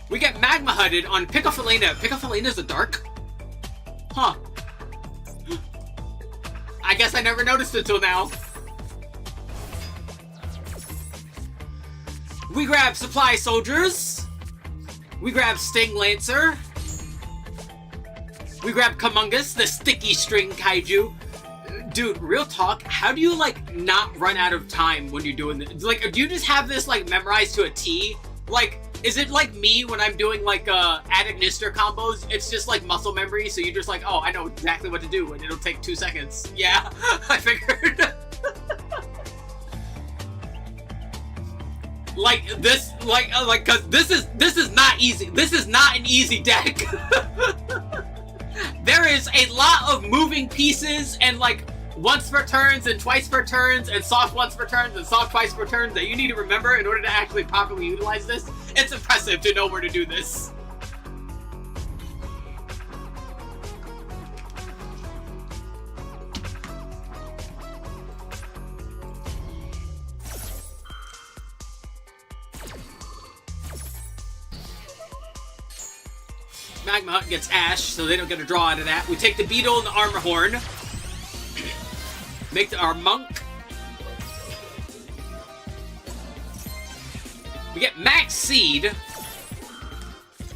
S1: We get Magma Hudded on Picofalena. Picofalena's a dark? Huh. I guess I never noticed it till now. We grab Supply Soldiers. We grab Sting Lancer. We grab Kamungus, the sticky string kaiju. Dude, real talk, how do you, like, not run out of time when you're doing this? Like, do you just have this, like, memorized to a T? Like, is it like me when I'm doing, like, Adagnister combos? It's just, like, muscle memory, so you're just like, oh, I know exactly what to do, and it'll take 2 seconds. Yeah, I figured. Like, this, cause this is not easy. This is not an easy deck. There is a lot of moving pieces and, like, once per turns and twice per turns and soft once per turns and soft twice per turns that you need to remember in order to actually properly utilize this. It's impressive to know where to do this. Magma Hut gets Ash, so they don't get a draw out of that. We take the Beetle and the Armor Horn. Make our Monk. We get Max Seed.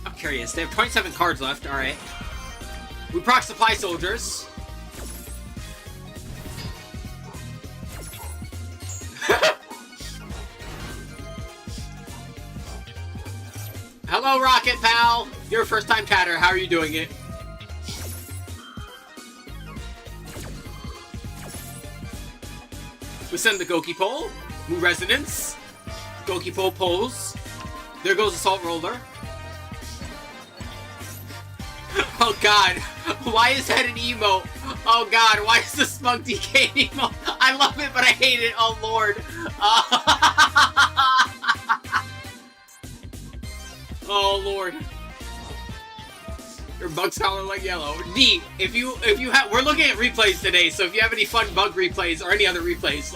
S1: I'm curious. They have 27 cards left. Alright. We proc Supply Soldiers. Hello, Rocket Pal. You're a first-time chatter. How are you doing it? We send the Goki Pole. Move Resonance. Goki Pole pulls. There goes Assault Roller. Oh god. Why is that an emote? Oh god, why is the Smug DK an emote? I love it, but I hate it. Oh lord. Oh lord. Your bugs color like yellow. D, if you have, we're looking at replays today, so if you have any fun bug replays or any other replays,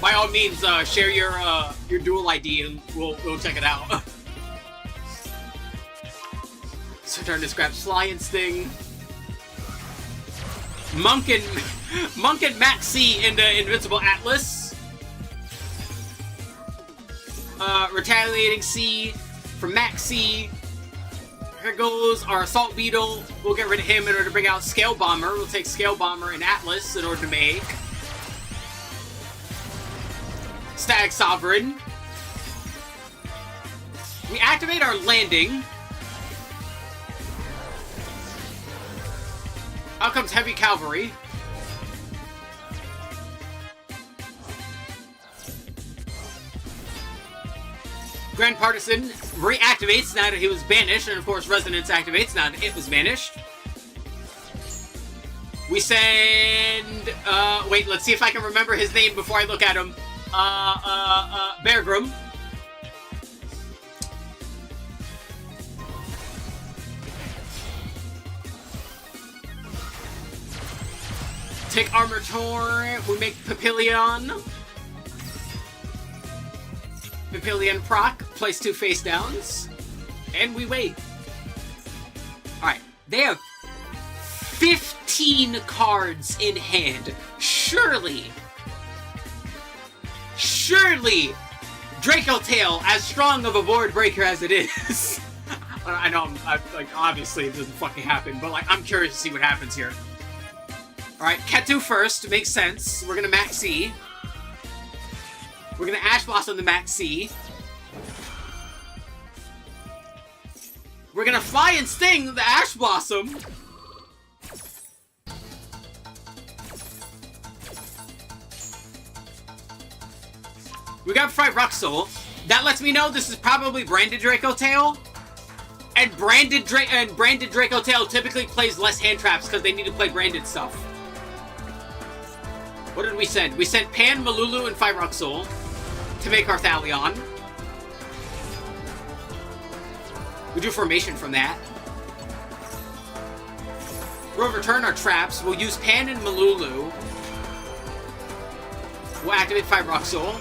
S1: by all means, share your Duel ID and we'll check it out. So turn to scrap Flying Sting. Monk and Max C into Invincible Atlas. Retaliating C for Max C. Here goes our Assault Beetle. We'll get rid of him in order to bring out Scale Bomber. We'll take Scale Bomber and Atlas in order to make Stag Sovereign. We activate our landing. Out comes Heavy Cavalry. Grand Partisan reactivates now that he was banished, and of course Resonance activates now that it was banished. We send, wait, let's see if I can remember his name before I look at him. Beargrim. Take Armor Torn, we make Papillion. Papillion proc, place 2 face downs, and we wait. Alright, they have 15 cards in hand. Surely, Draco Tail, as strong of a board breaker as it is. I know, like, obviously it doesn't fucking happen, but, like, I'm curious to see what happens here. Alright, Ketu first, makes sense. We're gonna Max C. We're gonna Ash Blossom the Max C. We're gonna Fly and Sting the Ash Blossom. We got Phyrexil. That lets me know this is probably branded Draco Tail. And branded Draco Tail typically plays less hand traps because they need to play branded stuff. What did we send? We sent Pan, Malulu, and Phyrexil to make our Thalion. We do formation from that. We'll return our traps. We'll use Pan and Malulu. We'll activate Phyrexil.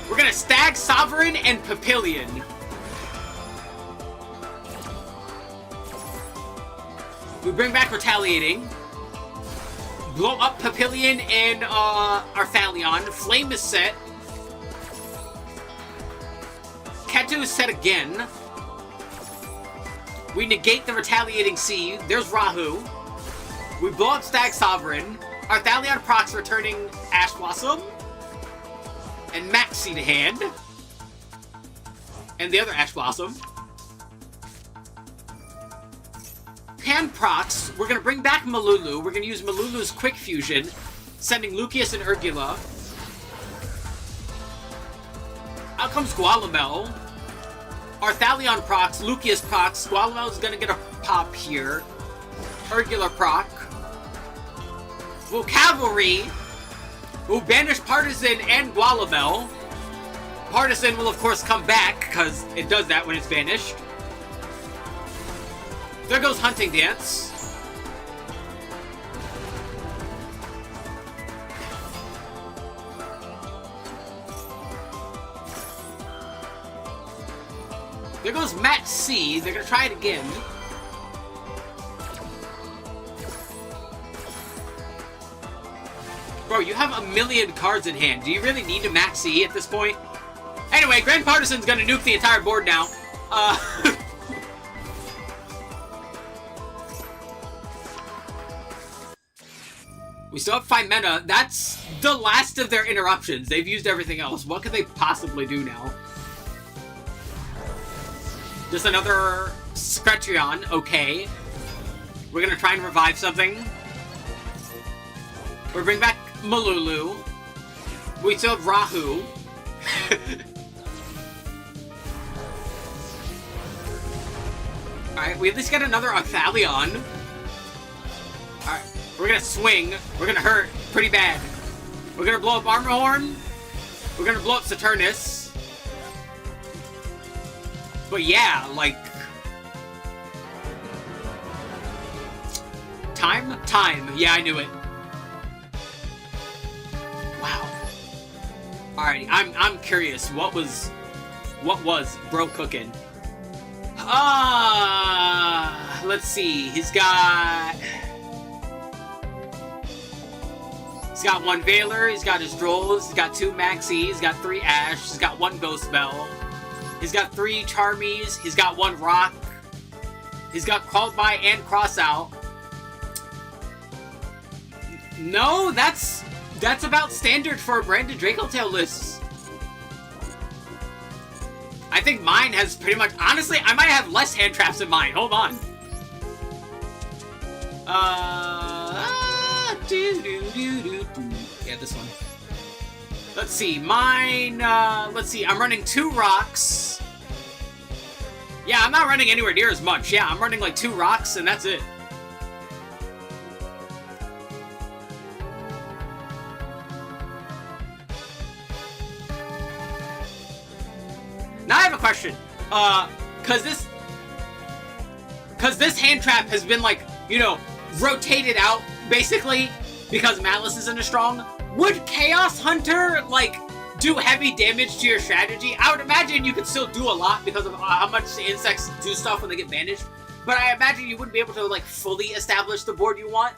S1: We're gonna Stag Sovereign and Papillion. We bring back Retaliating. Blow up Papillion and our Thalion. Flame is set. Rahu is set again. We negate the retaliating sea. There's Rahu. We blow up Stag Sovereign. Our Thalion procs returning Ash Blossom. And Maxi to hand. And the other Ash Blossom. Hand procs. We're going to bring back Malulu. We're going to use Malulu's Quick Fusion. Sending Lucius and Urgula. Out comes Gualamel. Our Thalion procs, Lucius procs. Gualamel is gonna get a pop here. Urgula proc. Will Cavalry. Will banish Partisan and Gualamel. Partisan will of course come back, because it does that when it's banished. There goes Hunting Dance. There goes Matt C. They're gonna try it again. Bro, you have a million cards in hand. Do you really need to Max C at this point? Anyway, Grand Partisan's gonna nuke the entire board now. We still have 5 mana. That's the last of their interruptions. They've used everything else. What could they possibly do now? Just another Scretchion, okay. We're gonna try and revive something. We bring back Malulu. We still have Rahu. Alright, we at least get another Thalion. Alright, we're gonna swing. We're gonna hurt pretty bad. We're gonna blow up Armorhorn. We're gonna blow up Saturnus. But yeah, like... Time? Yeah, I knew it. Wow. Alrighty, I'm curious. What was bro cooking? Let's see. He's got 1 Veiler, he's got his Drolls, he's got 2 Maxi, he's got 3 Ash, he's got 1 Ghost Bell. He's got 3 Charmies. He's got 1 Rock. He's got Called By and Cross Out. No, that's about standard for branded Dracotail lists. I think mine has pretty much... Honestly, I might have less hand traps in mine. Hold on. Yeah, this one. Let's see, mine, let's see, I'm running 2 rocks. Yeah, I'm not running anywhere near as much. Yeah, I'm running like 2 rocks, and that's it. Now I have a question. Cause this hand trap has been like, you know, rotated out, basically, because Malice isn't as strong. Would Chaos Hunter, like, do heavy damage to your strategy? I would imagine you could still do a lot because of how much the insects do stuff when they get banished. But I imagine you wouldn't be able to, like, fully establish the board you want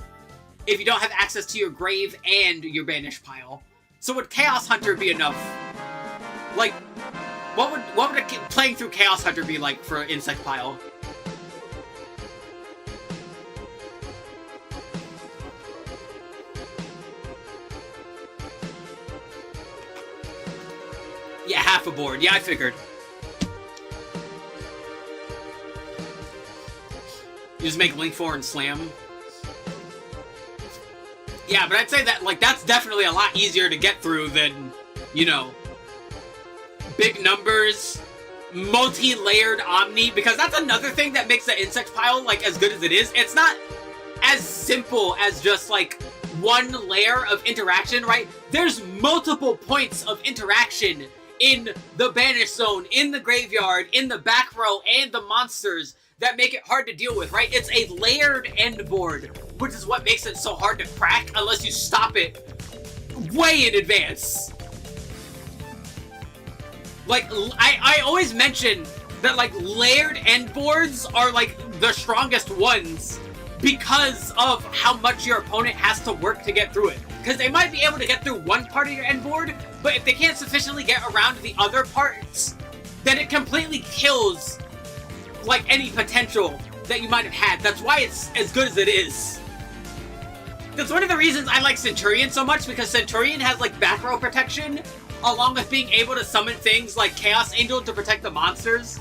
S1: if you don't have access to your grave and your banish pile. So would Chaos Hunter be enough? Like, what would playing through Chaos Hunter be like for an insect pile? Yeah, half a board. Yeah, I figured. You just make Link 4 and slam. Yeah, but I'd say that, like, that's definitely a lot easier to get through than, you know, big numbers, multi-layered Omni, because that's another thing that makes the insect pile, like, as good as it is. It's not as simple as just, like, one layer of interaction, right? There's multiple points of interaction in the banish zone, in the graveyard, in the back row, and the monsters that make it hard to deal with, right? It's a layered end board, which is what makes it so hard to crack unless you stop it way in advance. Like, I always mention that, like, layered end boards are, like, the strongest ones because of how much your opponent has to work to get through it. Because they might be able to get through one part of your end board, but if they can't sufficiently get around the other parts, then it completely kills, like, any potential that you might have had. That's why it's as good as it is. That's one of the reasons I like Centurion so much, because Centurion has, like, back row protection, along with being able to summon things like Chaos Angel to protect the monsters,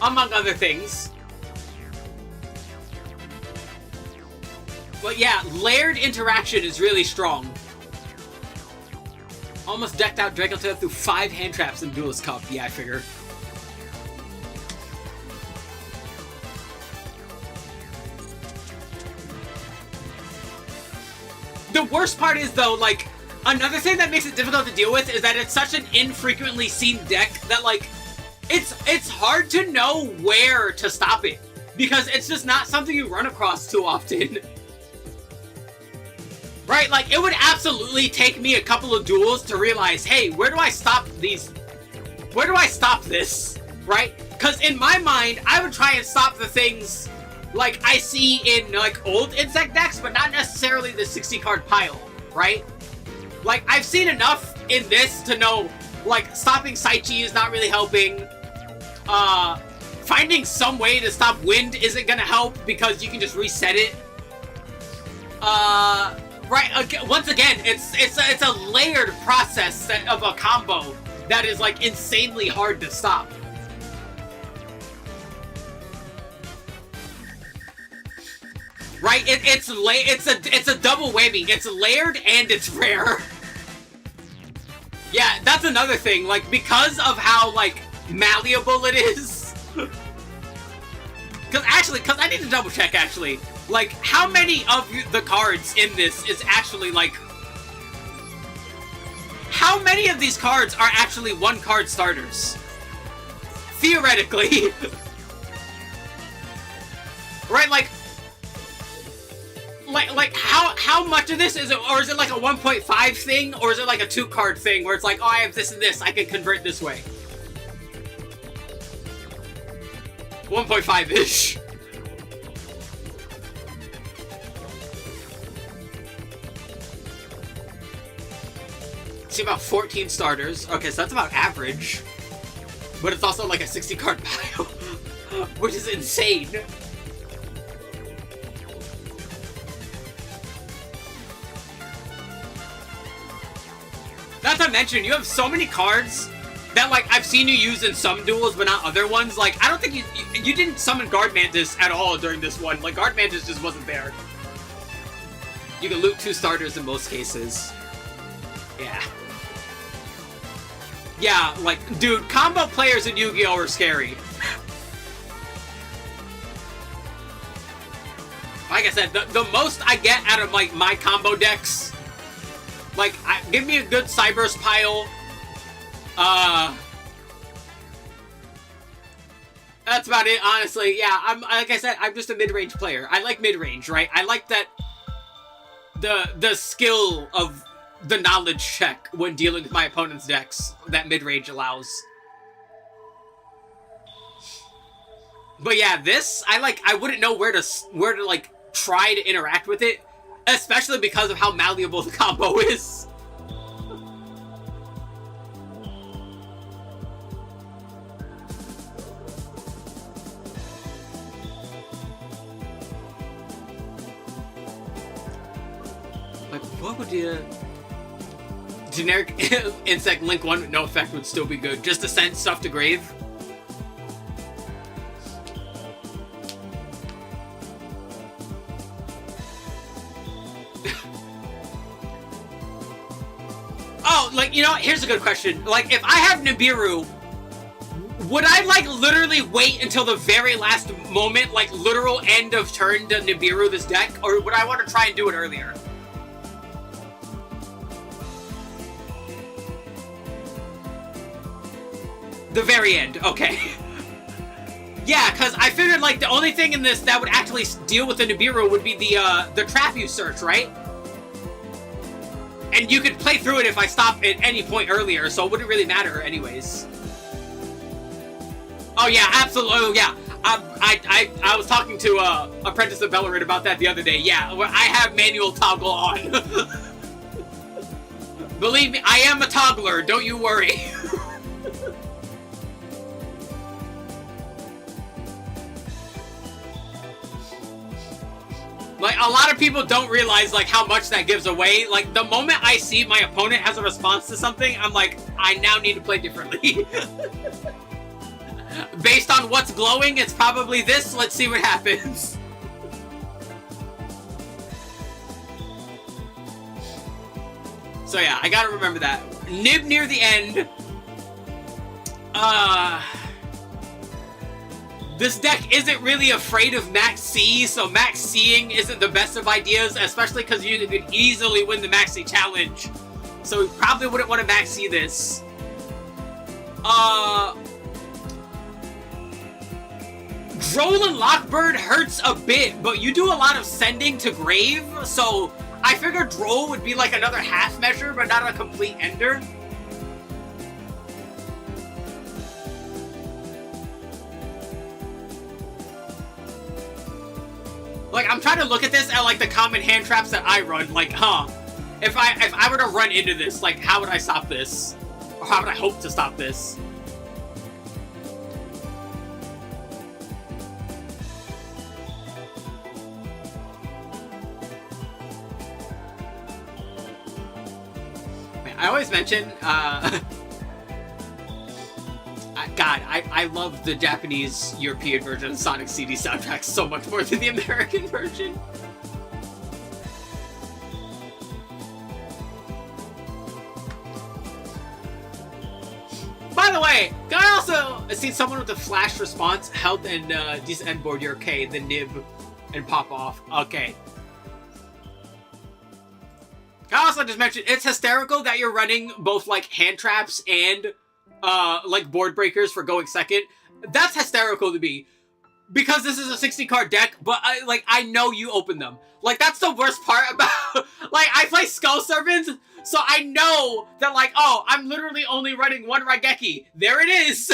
S1: among other things. But yeah, layered interaction is really strong. Almost decked out Dragotail through 5 hand traps in Duelist Cup. Yeah, I figure. The worst part is, though, like, another thing that makes it difficult to deal with is that it's such an infrequently seen deck that, like, it's hard to know where to stop it, because it's just not something you run across too often. Right? Like, it would absolutely take me a couple of duels to realize, hey, where do I stop these? Where do I stop this? Right? Because in my mind, I would try and stop the things like I see in, like, old insect decks, but not necessarily the 60-card pile, right? Like, I've seen enough in this to know, like, stopping Saichi is not really helping. Finding some way to stop wind isn't gonna help because you can just reset it. Right, once again, it's a layered process of a combo that is, like, insanely hard to stop. Right, it's a double whammy. It's layered and it's rare. Yeah, that's another thing. Like, because of how, like, malleable it is. Because I need to double check, actually. Like, how many of the cards in this is actually, like... How many of these cards are actually one-card starters? Theoretically. Right, like how much of this is it, or is it like a 1.5 thing, or is it like a 2-card thing where it's like, oh, I have this and this, I can convert this way? 1.5-ish. See, about 14 starters. Okay, so that's about average. But it's also like a 60-card pile, which is insane. Not to mention, you have so many cards that, like, I've seen you use in some duels, but not other ones. Like, I don't think you didn't summon Guard Mantis at all during this one. Like, Guard Mantis just wasn't there. You can loot 2 starters in most cases. Yeah. Yeah, like, dude, combo players in Yu-Gi-Oh! Are scary. Like I said, the most I get out of, like, my combo decks... Like, give me a good Cyberse pile. That's about it, honestly. Yeah, like I said, I'm just a mid-range player. I like mid-range, right? I like that the skill of the knowledge check when dealing with my opponent's decks that mid-range allows. But yeah, this I wouldn't know where to like try to interact with it. Especially because of how malleable the combo is. Like, what would you... Generic insect link 1 with no effect would still be good. Just to send stuff to grave. Oh, like, you know, here's a good question. Like, if I have Nibiru, would I, like, literally wait until the very last moment, like, literal end of turn to Nibiru this deck? Or would I want to try and do it earlier? The very end, okay. Yeah, because I figured, like, the only thing in this that would actually deal with the Nibiru would be the trap you search, right? And you could play through it if I stop at any point earlier, so it wouldn't really matter anyways. Oh yeah, absolutely, oh, yeah. I was talking to Apprentice of Bellerin about that the other day. Yeah, I have manual toggle on. Believe me, I am a toggler, don't you worry. Like, a lot of people don't realize, like, how much that gives away. Like, the moment I see my opponent has a response to something, I'm like, I now need to play differently. Based on what's glowing, it's probably this. Let's see what happens. So yeah, I gotta remember that. Nib near the end. This deck isn't really afraid of max C, so max C'ing isn't the best of ideas, especially because you could easily win the max C challenge. So we probably wouldn't want to max C this. Droll and Lockbird hurts a bit, but you do a lot of sending to grave, so I figured Droll would be like another half measure, but not a complete ender. Like, I'm trying to look at this at, like, the common hand traps that I run. Like, if I were to run into this, like, how would I stop this? Or how would I hope to stop this? Man, I always mention, God, I love the Japanese European version of Sonic CD soundtracks so much more than the American version. By the way, I also seen someone with a flash response, health and decent end board, you're okay, the nib and pop off. Okay. I also just mentioned, it's hysterical that you're running both, like, hand traps and like board breakers for going second. That's hysterical to me. Because this is a 60 card deck, but I know you open them. Like, that's the worst part about, like, I play Skull Servants, so I know that, like, oh, I'm literally only running one Raigeki. There it is!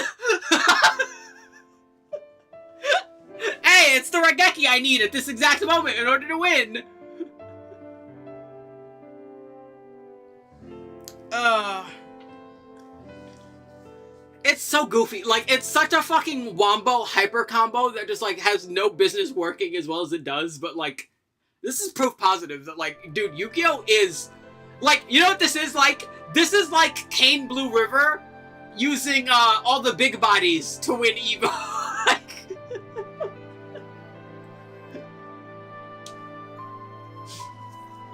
S1: Hey, it's the Raigeki I need at this exact moment in order to win! It's so goofy. Like, it's such a fucking wombo hyper combo that just, like, has no business working as well as it does, but, like, this is proof positive that, like, dude, Yu-Gi-Oh! Is, like, you know what this is like? This is like Kane Blue River using, all the big bodies to win Evo.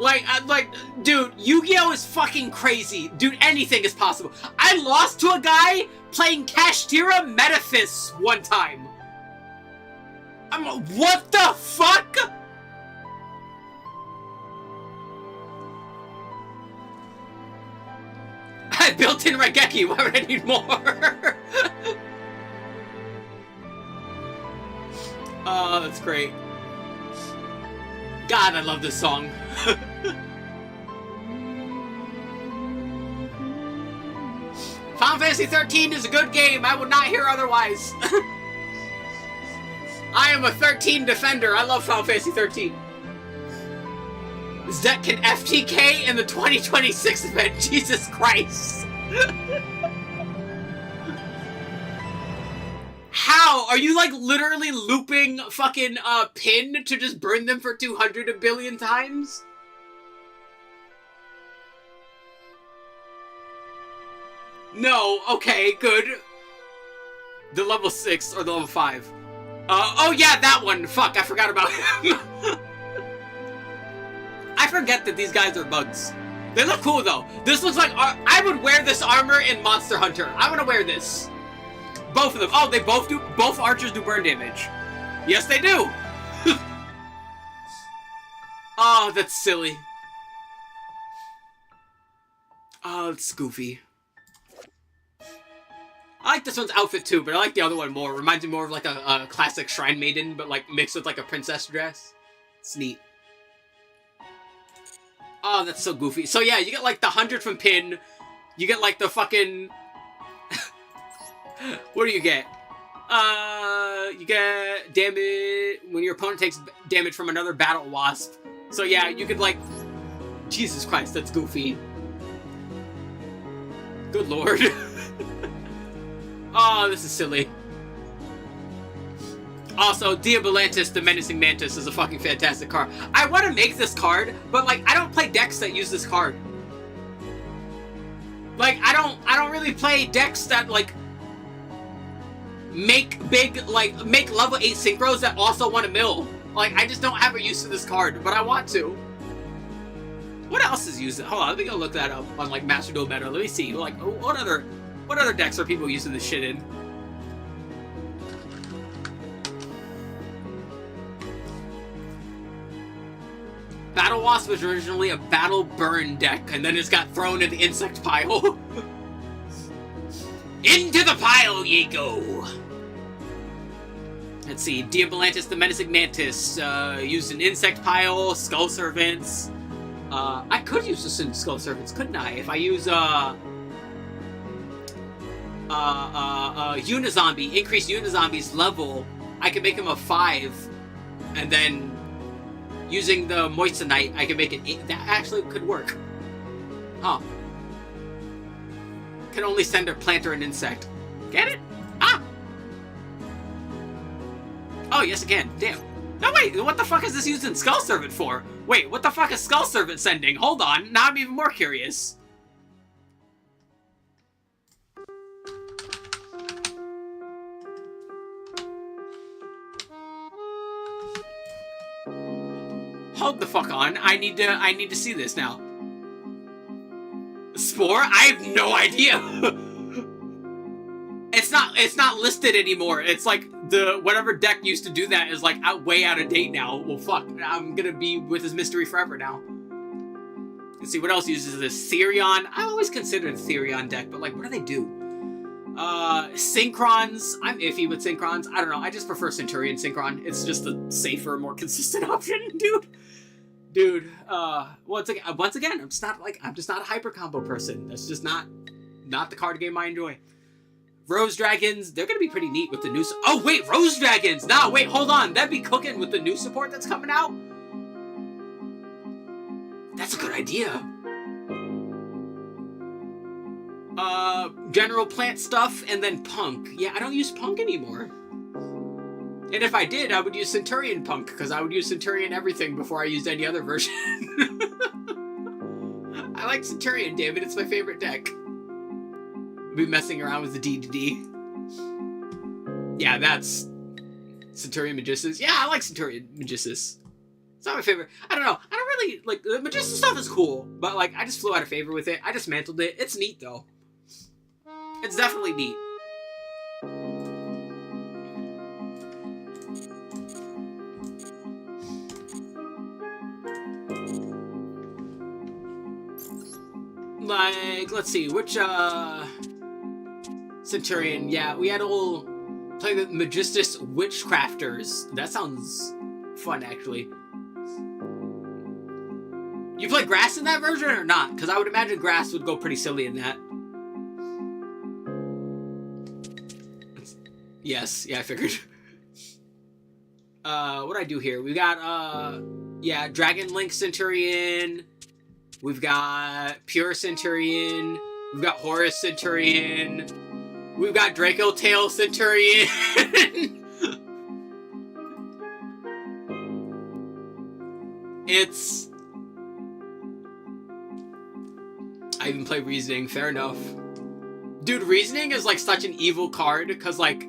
S1: Like, dude, Yu-Gi-Oh! Is fucking crazy. Dude, anything is possible. I lost to a guy playing Kashtira Metaphys one time. What the fuck? I built in Raigeki, why would I need more? Oh, that's great. God, I love this song. Final Fantasy 13 is a good game. I would not hear otherwise. I am a 13 defender. I love Final Fantasy 13. This deck can FTK in the 2026 event. Jesus Christ. How? Are you, like, literally looping fucking, pin to just burn them for 200 a billion times? No, okay, good. The level 6 or the level 5. Oh yeah, that one. Fuck, I forgot about him. I forget that these guys are bugs. They look cool, though. This looks like... I would wear this armor in Monster Hunter. I'm gonna wear this. Both of them. Oh, they both do... Both archers do burn damage. Yes, they do. Oh, that's silly. Oh, it's goofy. I like this one's outfit too, but I like the other one more. Reminds me more of like a classic Shrine Maiden, but like mixed with like a princess dress. It's neat. Oh, that's so goofy. So yeah, you get like the 100 from pin. You get like the fucking... What do you get? You get damage when your opponent takes damage from another Battle Wasp. So yeah, you could like... Jesus Christ, that's goofy. Good lord. Oh, this is silly. Also, Diabolantis, the Menacing Mantis, is a fucking fantastic card. I want to make this card, but like I don't play decks that use this card. Like I don't really play decks that like make level 8 synchros that also want to mill. Like I just don't have a use for this card, but I want to. What else is used? Hold on, let me go look that up on like Master Duel Meta. Let me see. Like what other decks are people using this shit in? Battle Wasp was originally a Battle Burn deck, and then it's got thrown in the insect pile. Into the pile ye go! Let's see, Diabolantis the Menacing Mantis, used an insect pile, Skull Servants. I could use this in Skull Servants, couldn't I? If I use, Unizombie, increase Unizombie's level, I can make him a 5, and then using the Moissanite, I can make it 8. That actually could work. Huh. Can only send a plant or an insect. Get it? Ah! Oh, yes, it can. Damn. No, wait, what the fuck is this used in Skull Servant for? Wait, what the fuck is Skull Servant sending? Hold on, now I'm even more curious. Hold the fuck on. I need to see this now. Spore? I have no idea. It's not listed anymore. It's like the whatever deck used to do that is like way out of date now. Well, fuck. I'm gonna be with this mystery forever now. Let's see what else uses this. Therion. I always considered a Therion deck, but like, what do they do? Synchrons. I'm iffy with Synchrons. I don't know. I just prefer Centurion Synchron. It's just a safer, more consistent option, dude. Dude, once again, I'm just not a hyper combo person. That's just not the card game I enjoy. Rose Dragons, they're gonna be pretty neat with the new. Oh wait, Rose Dragons. Nah, wait, hold on. That'd be cooking with the new support that's coming out. That's a good idea. General plant stuff and then punk. Yeah, I don't use punk anymore. And if I did, I would use Centurion Punk, because I would use Centurion everything before I used any other version. I like Centurion, damn it, it's my favorite deck. I'll be messing around with the D. Yeah, that's Centurion Magistus. Yeah, I like Centurion Magistus. It's not my favorite. I don't know. I don't really, like, the Magistus stuff is cool, but, like, I just flew out of favor with it. I dismantled it. It's neat, though. It's definitely neat. Like, let's see, which, Centurion, yeah, we had a little, play the Magistus Witchcrafters. That sounds fun, actually. You play Grass in that version or not? Because I would imagine Grass would go pretty silly in that. Yes, yeah, I figured. What do I do here? We got, yeah, Dragon Link Centurion. We've got Pure Centurion. We've got Horus Centurion. We've got Draco Tail Centurion. It's... I even play Reasoning, fair enough. Dude, Reasoning is like such an evil card, because like,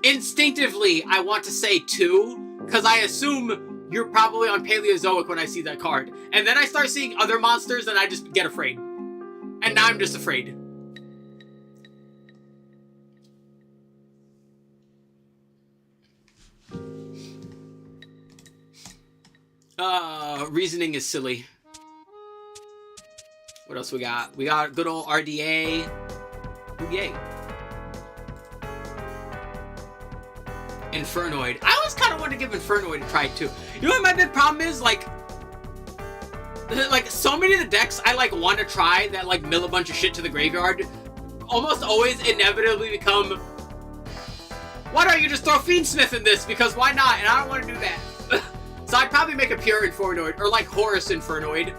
S1: instinctively, I want to say 2, because I assume you're probably on Paleozoic when I see that card. And then I start seeing other monsters and I just get afraid. And now I'm just afraid. Reasoning is silly. What else we got? We got good old RDA. Ooh, yay. Infernoid. I always kind of want to give Infernoid a try too. You know what my big problem is? Like so many of the decks I like want to try that like mill a bunch of shit to the graveyard almost always inevitably become, why don't you just throw Fiendsmith in this? Because why not? And I don't want to do that. So I'd probably make a pure Infernoid or like Horus Infernoid.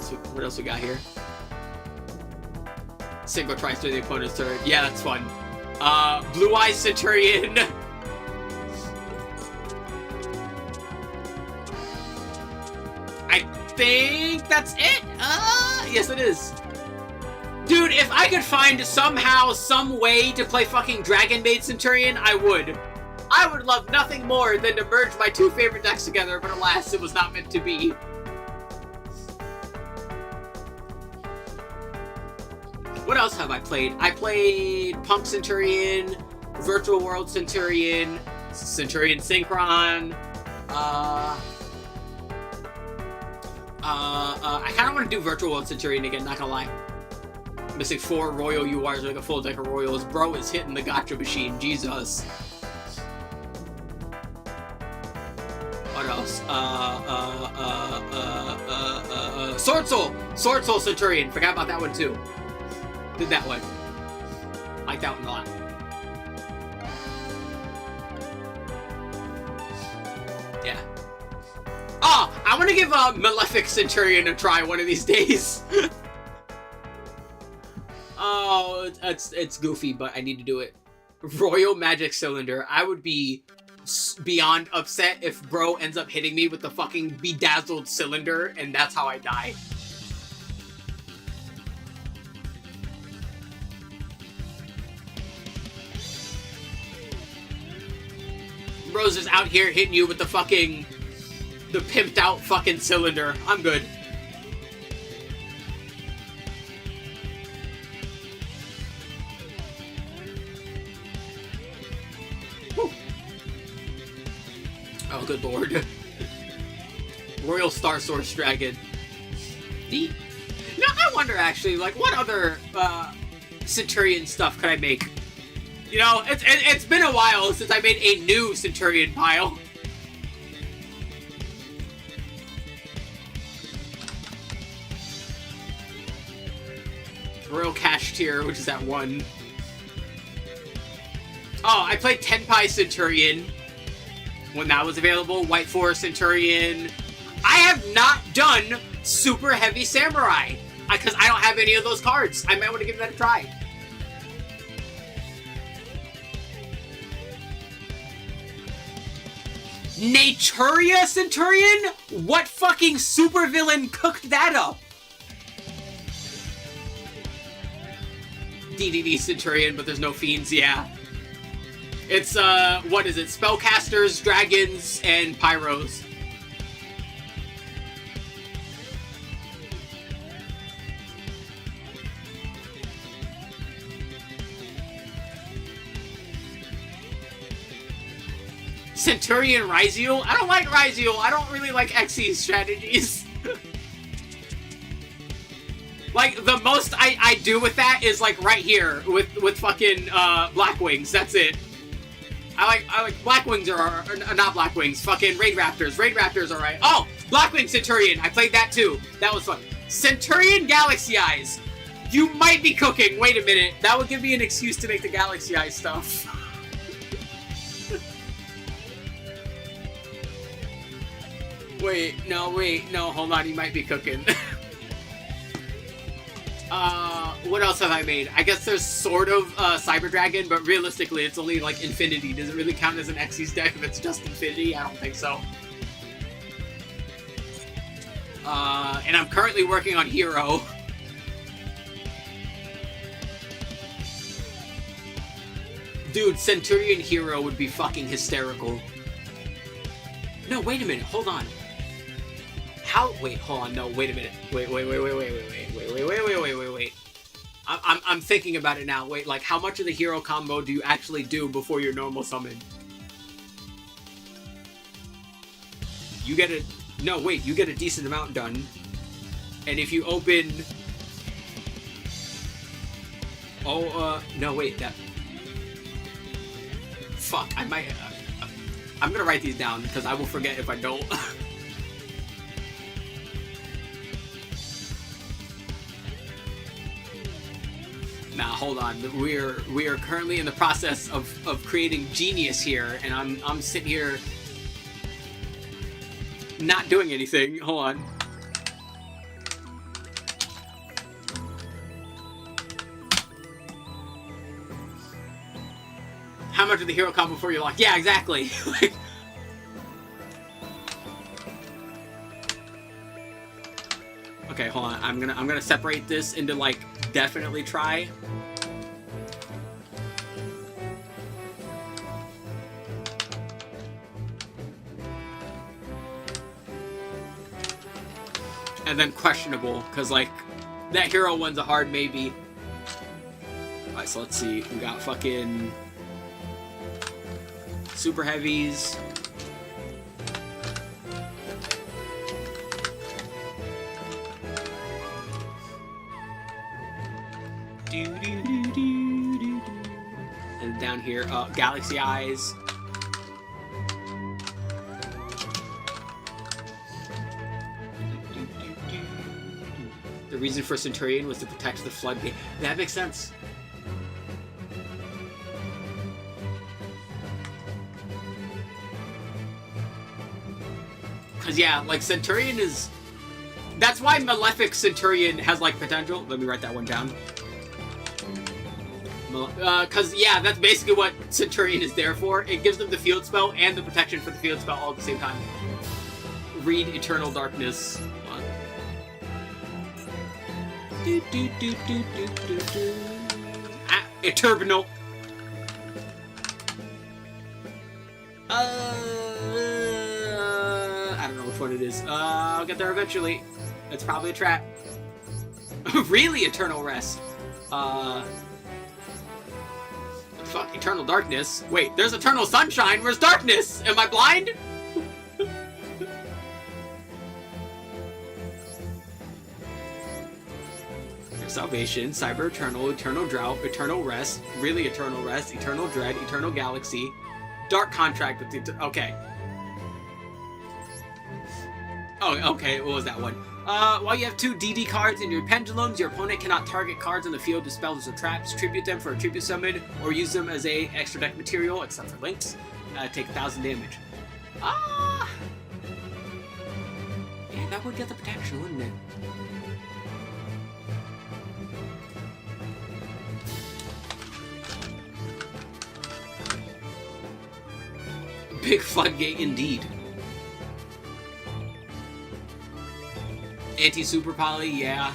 S1: So what else we got here? Single tries through the opponent's turn. Yeah, that's fun. Blue Eyes Centurion. I think that's it. Yes, it is. Dude, if I could find somehow, some way to play fucking Dragon Maid Centurion, I would. I would love nothing more than to merge my two favorite decks together, but alas, it was not meant to be. What else have I played? I played Punk Centurion, Virtual World Centurion, Centurion Synchron. I kind of want to do Virtual World Centurion again, not gonna lie. Missing 4 Royal URs, like a full deck of Royals. Bro is hitting the gotcha machine, Jesus. What else? Sword Soul! Sword Soul Centurion. Forgot about that one too. Did that one. Like that one a lot. Yeah. Oh! I want to give Malefic Centurion a try one of these days. Oh, it's goofy, but I need to do it. Royal Magic Cylinder. I would be beyond upset if bro ends up hitting me with the fucking bedazzled cylinder, and that's how I die. Bro's just out here hitting you with the pimped out fucking cylinder. I'm good. Oh, good lord. Royal Star Source Dragon. Neat. Now, I wonder, actually, like, what other, Centurion stuff could I make? You know, it's been a while since I made a new Centurion pile. Royal Cash Tier, which is at 1. Oh, I played Tenpai Centurion when that was available. White Forest Centurion. I have not done Super Heavy Samurai because I don't have any of those cards. I might want to give that a try. Naturia Centurion? What fucking supervillain cooked that up? DDD Centurion, but there's no fiends, yeah. It's, what is it? Spellcasters, dragons, and pyros. Centurion Ryziel? I don't like Ryziel. I don't really like Xyz strategies. Like, the most I do with that is, like, right here with fucking, Black Wings. That's it. I like Black Wings or not Black Wings. Fucking Raid Raptors. Raid Raptors are right. Oh! Blackwing Centurion. I played that too. That was fun. Centurion Galaxy Eyes. You might be cooking. Wait a minute. That would give me an excuse to make the Galaxy Eyes stuff. Wait, no, hold on, he might be cooking. What else have I made? I guess there's sort of, Cyber Dragon, but realistically, it's only, like, Infinity. Does it really count as an Xyz deck if it's just Infinity? I don't think so. And I'm currently working on Hero. Dude, Centurion Hero would be fucking hysterical. No, wait a minute, hold on. How? Wait, hold on. No, wait a minute. Wait. I'm thinking about it now. Wait, like, how much of the hero combo do you actually do before your normal summon? You get a... No, wait, you get a decent amount done. And if you open... Oh, no, wait, that... Fuck, I might... I'm gonna write these down, because I will forget if I don't. Nah, hold on. We are currently in the process of creating Genius here, and I'm sitting here not doing anything. Hold on. much of the hero combo before you lock. Yeah, exactly. Like, okay, hold on. I'm gonna separate this into like definitely try. And then questionable, because like that hero one's a hard maybe. Alright, so let's see. We got fucking super heavies. And down here, Galaxy Eyes. The reason for Centurion was to protect the floodgate. That makes sense. Because, yeah, like, Centurion is... That's why Malefic Centurion has, like, potential. Let me write that one down. Because, yeah, that's basically what Centurion is there for. It gives them the field spell and the protection for the field spell all at the same time. Read Eternal Darkness. Eternal. I don't know which one it is. I'll get there eventually. It's probably a trap. Really, Eternal Rest. Fuck, Eternal Darkness. Wait, there's Eternal Sunshine. Where's Darkness? Am I blind? Salvation, Cyber Eternal, Eternal Drought, Eternal Rest, really Eternal Rest, Eternal Dread, Eternal Galaxy, Dark Contract with the... Okay. Oh, okay, what was that one? While you have 2 DD cards in your pendulums, your opponent cannot target cards on the field with spells or traps, tribute them for a tribute summon, or use them as a extra deck material, except for links. Take 1,000 damage. Ah! Yeah, that would get the protection, wouldn't it? Big floodgate indeed. Anti-super poly, yeah.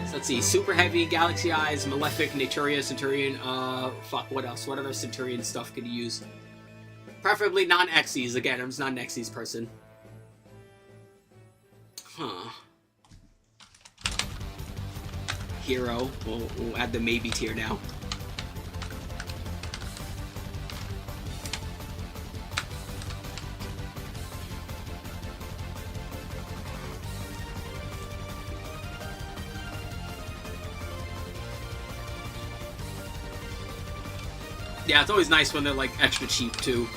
S1: So let's see. Super heavy, Galaxy Eyes, Malefic, Naturia, Centurion. Fuck, what else? What other Centurion stuff could you use? Preferably non-Xyz. Again, I'm just not an Xyz person. Huh. Hero. We'll add the maybe tier now. Yeah, it's always nice when they're like extra cheap too.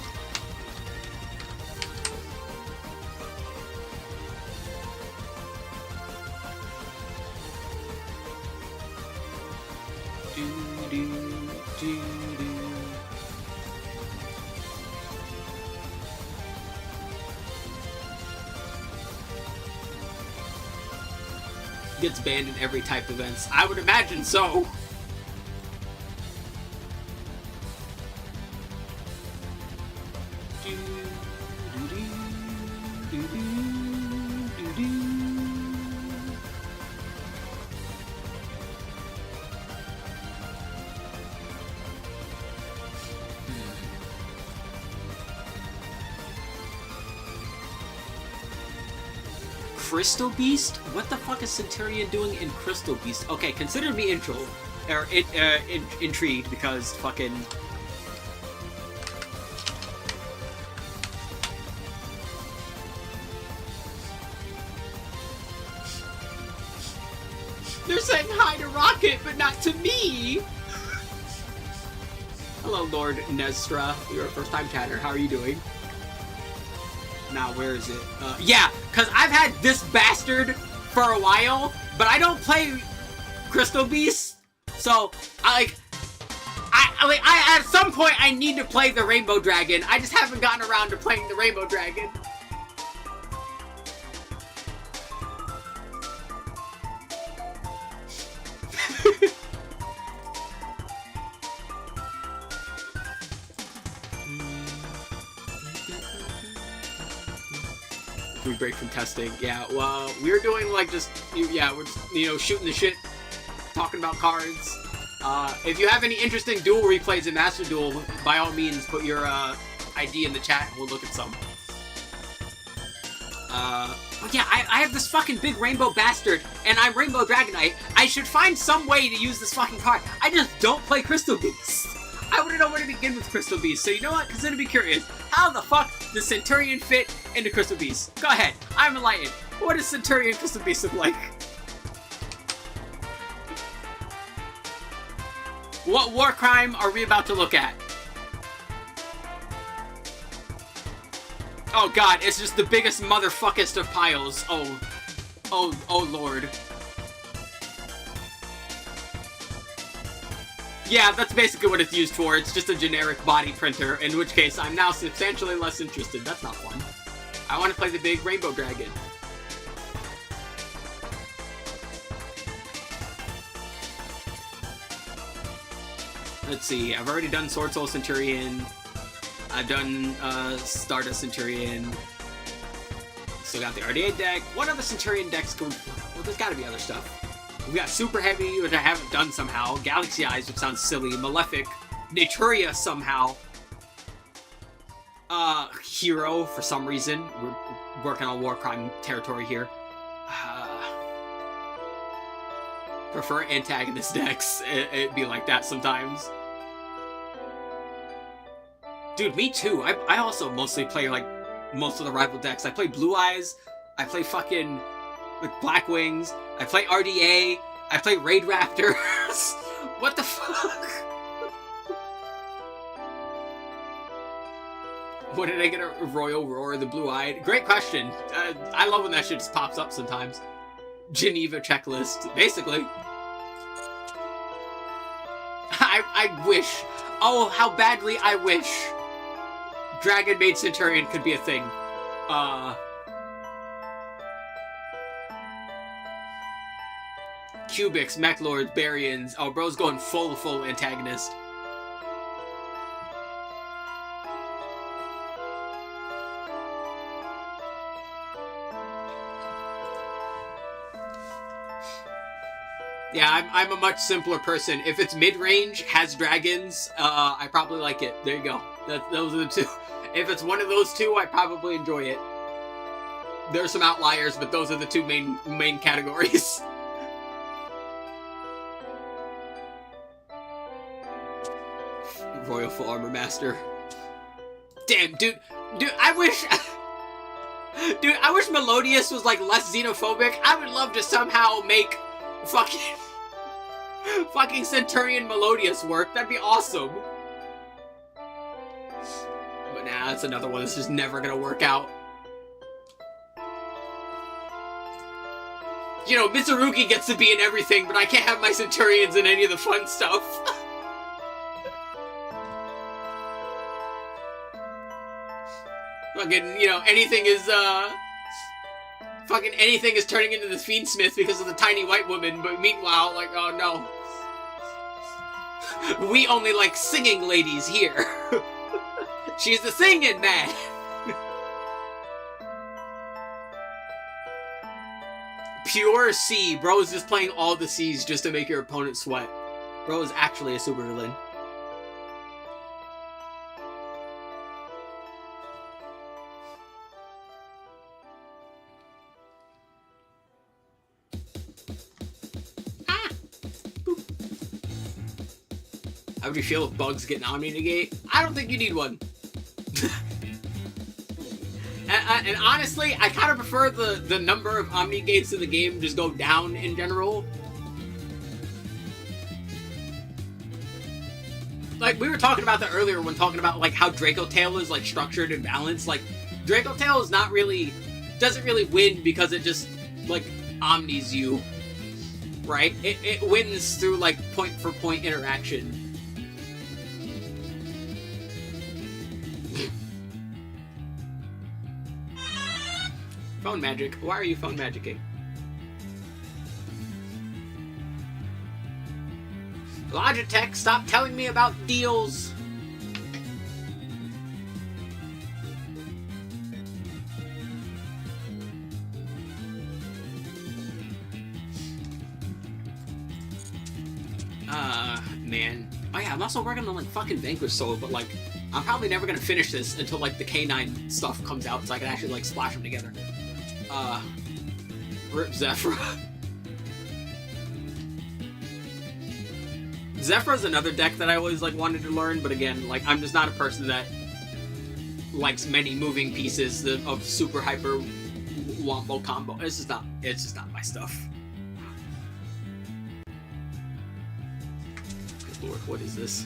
S1: Gets banned in every type of events. I would imagine so. Crystal Beast? What the fuck is Centurion doing in Crystal Beast? Okay, consider me intrigued because fucking... They're saying hi to Rocket, but not to me! Hello, Lord Nestra. You're a first-time chatter. How are you doing? Now, where is it? Yeah, because I've had this bastard for a while, but I don't play Crystal Beast, so I at some point I need to play the Rainbow Dragon. I just haven't gotten around to playing the Rainbow Dragon. We break from testing. Yeah, well, we're doing like just, yeah, we're just, shooting the shit, talking about cards. If you have any interesting Duel replays in Master Duel, by all means, put your ID in the chat and we'll look at some. But yeah, I have this fucking big rainbow bastard, and I'm Rainbow Dragonite. I should find some way to use this fucking card. I just don't play Crystal Beast. I wouldn't know where to begin with Crystal Beast, so you know what? Consider me curious. How the fuck does Centurion fit into Crystal Beast? Go ahead, I'm enlightened. What does Centurion Crystal Beast look like? What war crime are we about to look at? Oh god, it's just the biggest motherfuckest of piles. Oh lord. Yeah, that's basically what it's used for. It's just a generic body printer, in which case I'm now substantially less interested. That's not fun. I want to play the big rainbow dragon. Let's see, I've already done Sword Soul Centurion. I've done Stardust Centurion. Still got the RDA deck. What other Centurion decks can we... Well, there's gotta be other stuff. We got Super Heavy, which I haven't done somehow. Galaxy Eyes, which sounds silly. Malefic. Naturia somehow. Hero, for some reason. We're working on war crime territory here. Prefer antagonist decks. It'd be like that sometimes. Dude, me too. I also mostly play, like, most of the rival decks. I play Blue Eyes. I play fucking, like, Black Wings. I play RDA. I play Raid Raptors. What the fuck? What did I get a Royal Roar, the Blue-Eyed? Great question. I love when that shit just pops up sometimes. Geneva checklist, basically. I wish. Oh, how badly I wish Dragon Maid Centurion could be a thing. Cubics, Mech Lords, Baryons. Oh, bro's going full antagonist. Yeah, I'm a much simpler person. If it's mid-range, has dragons, I probably like it. There you go. Those are the two. If it's one of those two, I probably enjoy it. There are some outliers, but those are the two main categories. Royal Full Armor Master. Damn, dude, I wish... Dude, I wish Melodious was, like, less xenophobic. I would love to somehow make fucking Centurion Melodious work. That'd be awesome. But nah, that's another one that's just never gonna work out. You know, Mitsurugi gets to be in everything, but I can't have my Centurions in any of the fun stuff. Fucking, you know, anything is turning into the Fiendsmith because of the tiny white woman, but meanwhile, like, oh no. We only like singing ladies here. She's the singing man. Pure C. Bro is just playing all the C's just to make your opponent sweat. Bro is actually a supervillain. How would you feel if bugs get an Omni Negate? I don't think you need one. and honestly, I kind of prefer the number of Omni Gates in the game just go down in general. Like, we were talking about that earlier when talking about, like, how Draco Tail is, like, structured and balanced. Like, Draco Tail is not really... doesn't really win because it just, like, omnis you. Right? It wins through, like, point-for-point interaction. Phone magic. Why are you phone magicking? Logitech, stop telling me about deals. Man. Oh yeah, I'm also working on like fucking Vanquish Soul, but like I'm probably never gonna finish this until like the K9 stuff comes out, so I can actually like splash them together. Rip Zephyra. Zephyra's another deck that I always like wanted to learn, but again, like I'm just not a person that likes many moving pieces of super hyper wombo combo. It's just not my stuff. Good lord, what is this?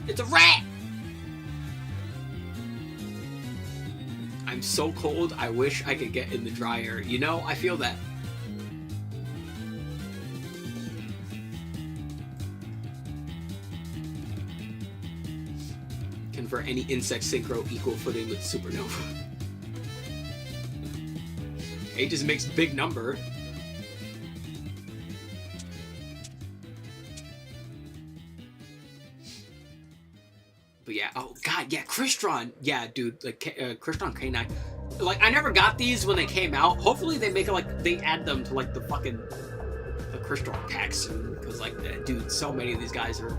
S1: It's a rat! I'm so cold, I wish I could get in the dryer. You know, I feel that. Convert any insect synchro equal footing with supernova. It just makes big number. But yeah, oh god, yeah, Crystron. Yeah, dude, like Crystron K9. Like, I never got these when they came out. Hopefully they make it like, they add them to like the fucking the Crystron packs soon. Because like, dude, so many of these guys are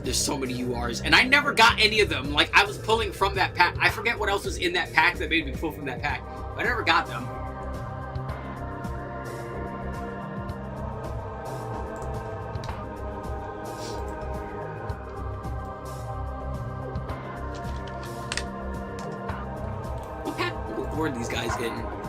S1: there's so many URs. And I never got any of them. Like, I was pulling from that pack. I forget what else was in that pack that made me pull from that pack. I never got them. What pack were these guys in?